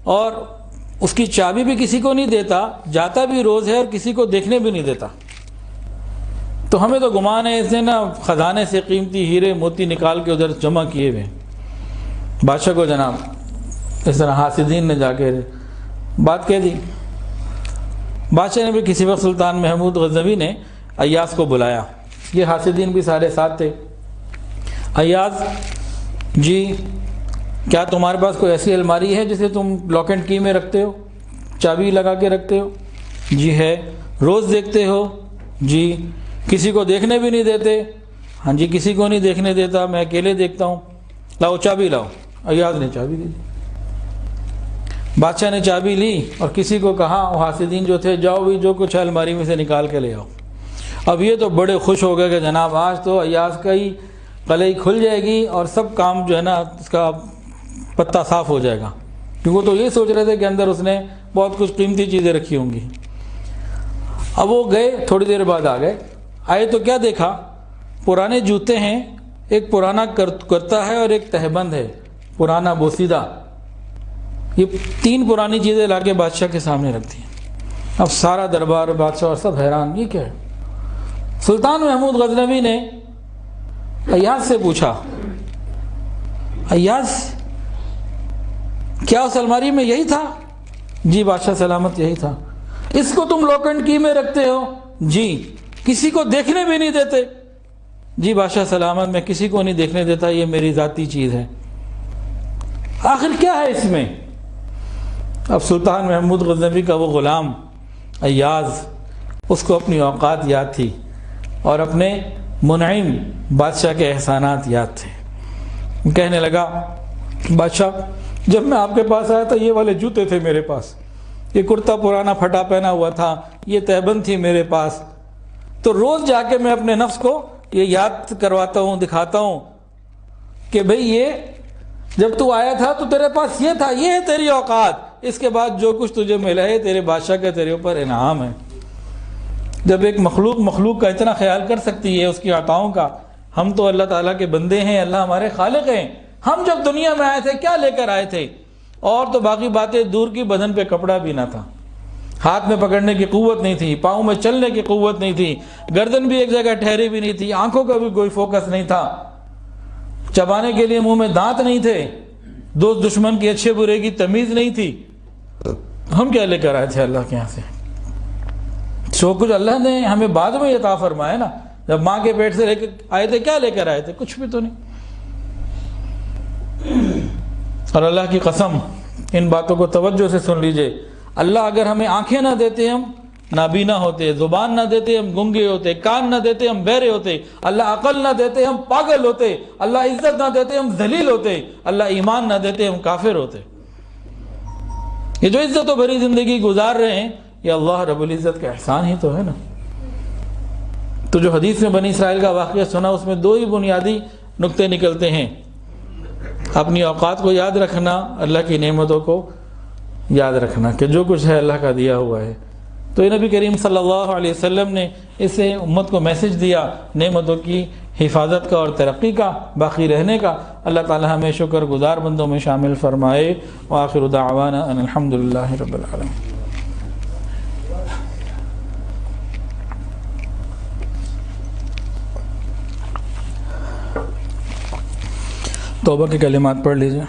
اور اس کی چابی بھی کسی کو نہیں دیتا، جاتا بھی روز ہے اور کسی کو دیکھنے بھی نہیں دیتا، تو ہمیں تو گمان ہے اس نے نا خزانے سے قیمتی ہیرے موتی نکال کے ادھر جمع کیے ہوئے۔ بادشاہ کو جناب اس طرح حاسدین نے جا کے بات کہہ دی۔ بادشاہ نے بھی کسی وقت سلطان محمود غزنوی نے ایاز کو بلایا، یہ حاسدین بھی سارے ساتھ تھے۔ ایاز جی کیا تمہارے پاس کوئی ایسی الماری ہے جسے تم لاک اینڈ کی میں رکھتے ہو، چابی لگا کے رکھتے ہو؟ جی ہے۔ روز دیکھتے ہو؟ جی۔ کسی کو دیکھنے بھی نہیں دیتے؟ ہاں جی کسی کو نہیں دیکھنے دیتا، میں اکیلے دیکھتا ہوں۔ لاؤ چابی لاؤ۔ ایاز نے چابی دی، بادشاہ نے چابی لی اور کسی کو کہا، وہ حاسدین جو تھے، جاؤ بھی جو کچھ ہے الماری میں سے نکال کے لے آؤ۔ اب یہ تو بڑے خوش ہو گئے کہ جناب آج تو ایاز کا ہی قلعی کھل جائے گی اور سب کام جو ہے نا اس کا پتہ صاف ہو جائے گا، کیونکہ وہ تو یہ سوچ رہے تھے کہ اندر اس نے بہت کچھ قیمتی چیزیں رکھی ہوں گی۔ اب وہ گئے، تھوڑی دیر بعد آئے تو کیا دیکھا؟ پرانے جوتے ہیں، ایک پرانا کرتا ہے اور ایک تہبند ہے پرانا بوسیدہ، یہ تین پرانی چیزیں لا کے بادشاہ کے سامنے رکھ دی۔ اب سارا دربار بادشاہ اور سب حیران، یہ کیا ہے؟ سلطان محمود غزنوی نے ایاز سے پوچھا، ایاز کیا اس الماری میں یہی تھا؟ جی بادشاہ سلامت یہی تھا۔ اس کو تم لاک اینڈ کی میں رکھتے ہو؟ جی۔ کسی کو دیکھنے بھی نہیں دیتے؟ جی بادشاہ سلامت میں کسی کو نہیں دیکھنے دیتا، یہ میری ذاتی چیز ہے۔ آخر کیا ہے اس میں؟ اب سلطان محمود غزنوی کا وہ غلام ایاز، اس کو اپنی اوقات یاد تھی اور اپنے منعم بادشاہ کے احسانات یاد تھے۔ کہنے لگا، بادشاہ جب میں آپ کے پاس آیا تھا یہ والے جوتے تھے میرے پاس، یہ کرتا پرانا پھٹا پہنا ہوا تھا، یہ تہبند تھی میرے پاس، تو روز جا کے میں اپنے نفس کو یہ یاد کرواتا ہوں، دکھاتا ہوں کہ بھئی یہ جب تو آیا تھا تو تیرے پاس یہ تھا، یہ ہے تیری اوقات، اس کے بعد جو کچھ تجھے ملا ہے تیرے بادشاہ کا تیرے اوپر انعام ہے۔ جب ایک مخلوق کا اتنا خیال کر سکتی ہے اس کی عطاؤں کا، ہم تو اللہ تعالیٰ کے بندے ہیں، اللہ ہمارے خالق ہیں۔ ہم جب دنیا میں آئے تھے کیا لے کر آئے تھے؟ اور تو باقی باتیں دور کی، بدن پہ کپڑا بھی نہ تھا، ہاتھ میں پکڑنے کی قوت نہیں تھی، پاؤں میں چلنے کی قوت نہیں تھی، گردن بھی ایک جگہ ٹھہری بھی نہیں تھی، آنکھوں کا بھی کوئی فوکس نہیں تھا، چبانے کے لیے منہ میں دانت نہیں تھے، دوست دشمن کی اچھے برے کی تمیز نہیں تھی۔ ہم کیا لے کر آئے تھے اللہ کے یہاں سے؟ سو کچھ اللہ نے ہمیں بعد میں عطا فرمایا نا، جب ماں کے پیٹ سے لے کے آئے تھے کیا لے کر آئے تھے؟ کچھ بھی تو نہیں۔ اور اللہ کی قسم ان باتوں کو توجہ سے سن لیجئے، اللہ اگر ہمیں آنکھیں نہ دیتے ہم نابینا ہوتے، زبان نہ دیتے ہم گنگے ہوتے، کان نہ دیتے ہم بہرے ہوتے، اللہ عقل نہ دیتے ہم پاگل ہوتے، اللہ عزت نہ دیتے ہم ذلیل ہوتے، اللہ ایمان نہ دیتے ہم کافر ہوتے۔ یہ جو عزت و بھری زندگی گزار رہے ہیں یہ اللہ رب العزت کا احسان ہی تو ہے نا۔ تو جو حدیث میں بنی اسرائیل کا واقعہ سنا اس میں دو ہی بنیادی نقطے نکلتے ہیں، اپنی اوقات کو یاد رکھنا، اللہ کی نعمتوں کو یاد رکھنا کہ جو کچھ ہے اللہ کا دیا ہوا ہے۔ تو یہ نبی کریم صلی اللہ علیہ وسلم نے اس سے امت کو میسج دیا نعمتوں کی حفاظت کا اور ترقی کا، باقی رہنے کا۔ اللہ تعالی ہمیں شکر گزار بندوں میں شامل فرمائے۔ وآخر دعوانا ان الحمدللہ رب العالمین۔ توبہ کے کلمات پڑھ لیجئے۔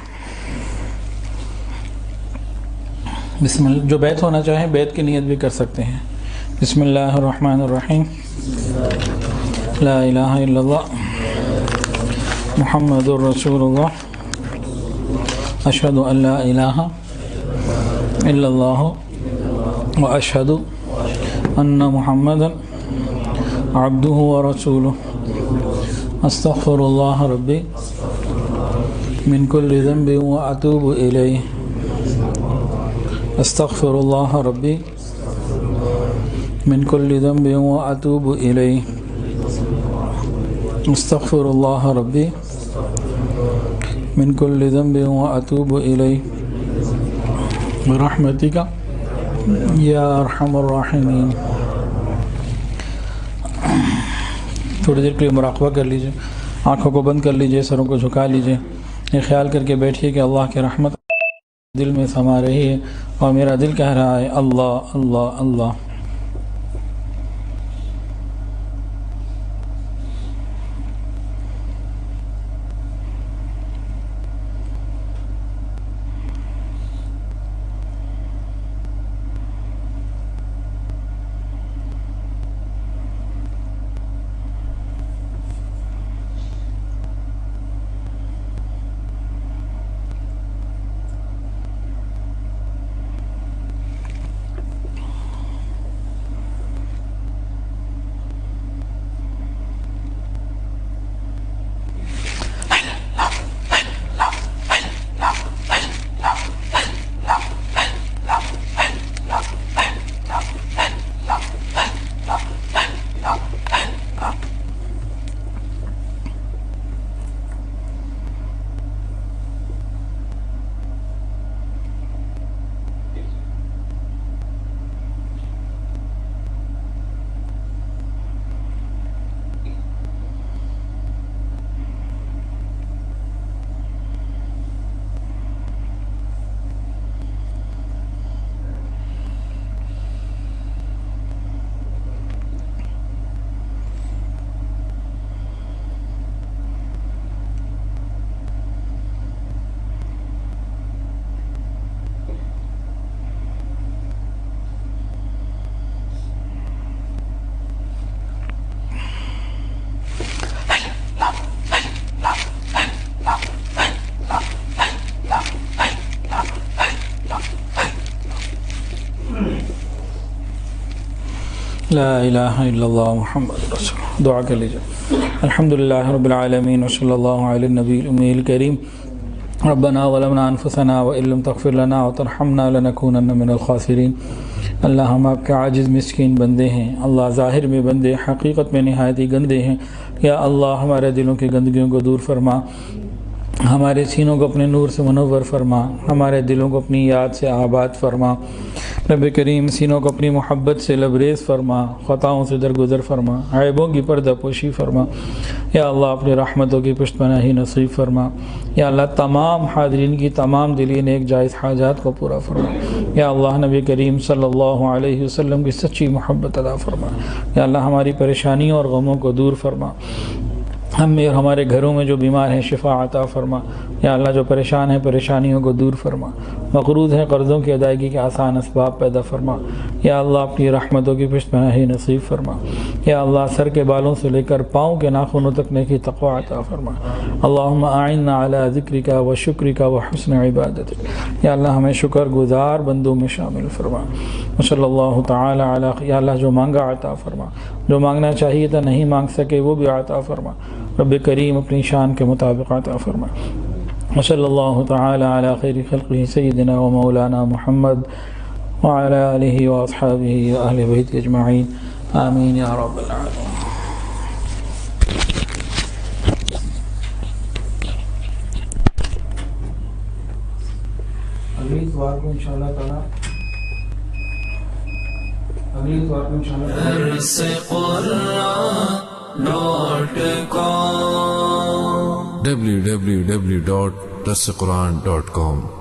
بسم اللہ، جو بیت ہونا چاہیں بیت کی نیت بھی کر سکتے ہیں۔ بسم اللہ الرحمن الرحیم، لا الہ الا اللہ محمد الرسول اللہ، اشہد ان لا الہ الا اللہ وأشهد أن محمدا عبده ورسوله استغفر الله ربي من كل ذنب وأتوب إليه استغفر الله ربي من كل ذنب وأتوب إليه استغفر الله ربي من كل ذنب وأتوب إليه برحمتك یا ارحم الراحمین۔ تھوڑی دیر کے لیے مراقبہ کر لیجئے، آنکھوں کو بند کر لیجئے، سروں کو جھکا لیجئے، یہ خیال کر کے بیٹھیے کہ اللہ کی رحمت دل میں سما رہی ہے اور میرا دل کہہ رہا ہے اللہ اللہ اللہ۔ لا الہ الا اللہ محمد رسول اللہ۔ دعا کر لیجئے۔ الحمدللہ رب العالمین وصلی اللہ علی النبی الأمی الکریم۔ ربنا ظلمنا انفسنا وإن لم تغفر لنا وترحمنا لنکونن من الخاسرین۔ اللہ ہم آپ کے عاجز مسکین بندے ہیں، اللہ ظاہر میں بندے حقیقت میں نہایت ہی گندے ہیں۔ یا اللہ ہمارے دلوں کی گندگیوں کو دور فرما، ہمارے سینوں کو اپنے نور سے منور فرما، ہمارے دلوں کو اپنی یاد سے آباد فرما۔ رب کریم سینوں کو اپنی محبت سے لبریز فرما، خطاؤں سے درگزر فرما، عیبوں کی پردہ پوشی فرما۔ یا اللہ اپنی رحمتوں کی پشت پناہی نصیب فرما۔ یا اللہ تمام حاضرین کی تمام دلی نیک جائز حاجات کو پورا فرما۔ یا اللہ نبی کریم صلی اللہ علیہ وسلم کی سچی محبت عطا فرما۔ یا اللہ ہماری پریشانیوں اور غموں کو دور فرما، ہم میں اور ہمارے گھروں میں جو بیمار ہیں شفا عطا فرما۔ یا اللہ جو پریشان ہیں پریشانیوں کو دور فرما، مقروض ہیں قرضوں کی ادائیگی کے آسان اسباب پیدا فرما۔ یا اللہ اپنی رحمتوں کی پشت پناہی نصیب فرما۔ یا اللہ سر کے بالوں سے لے کر پاؤں کے ناخنوں تک نیکی تقوی عطا فرما۔ اللہم اعنا علی ذکرک و شکرک و حسن عبادتک۔ یا اللہ ہمیں شکر گزار بندوں میں شامل فرما۔ صلی اللہ تعالی علی، یا اللہ جو مانگا عطا فرما، جو مانگنا چاہیے تھا نہیں مانگ سکے وہ بھی عطا فرما۔ رب کریم اپنی شان کے مطابق عطا فرما۔ وصلی اللہ تعالی علی خیر خلقہ سیدنا و مولانا محمد وعلی آلہ و اصحابہ و اہل بیت اجمعین، آمین یا رب العالمین۔ اگلی اتوار کو انشاءاللہ تعالی www.dasquran.com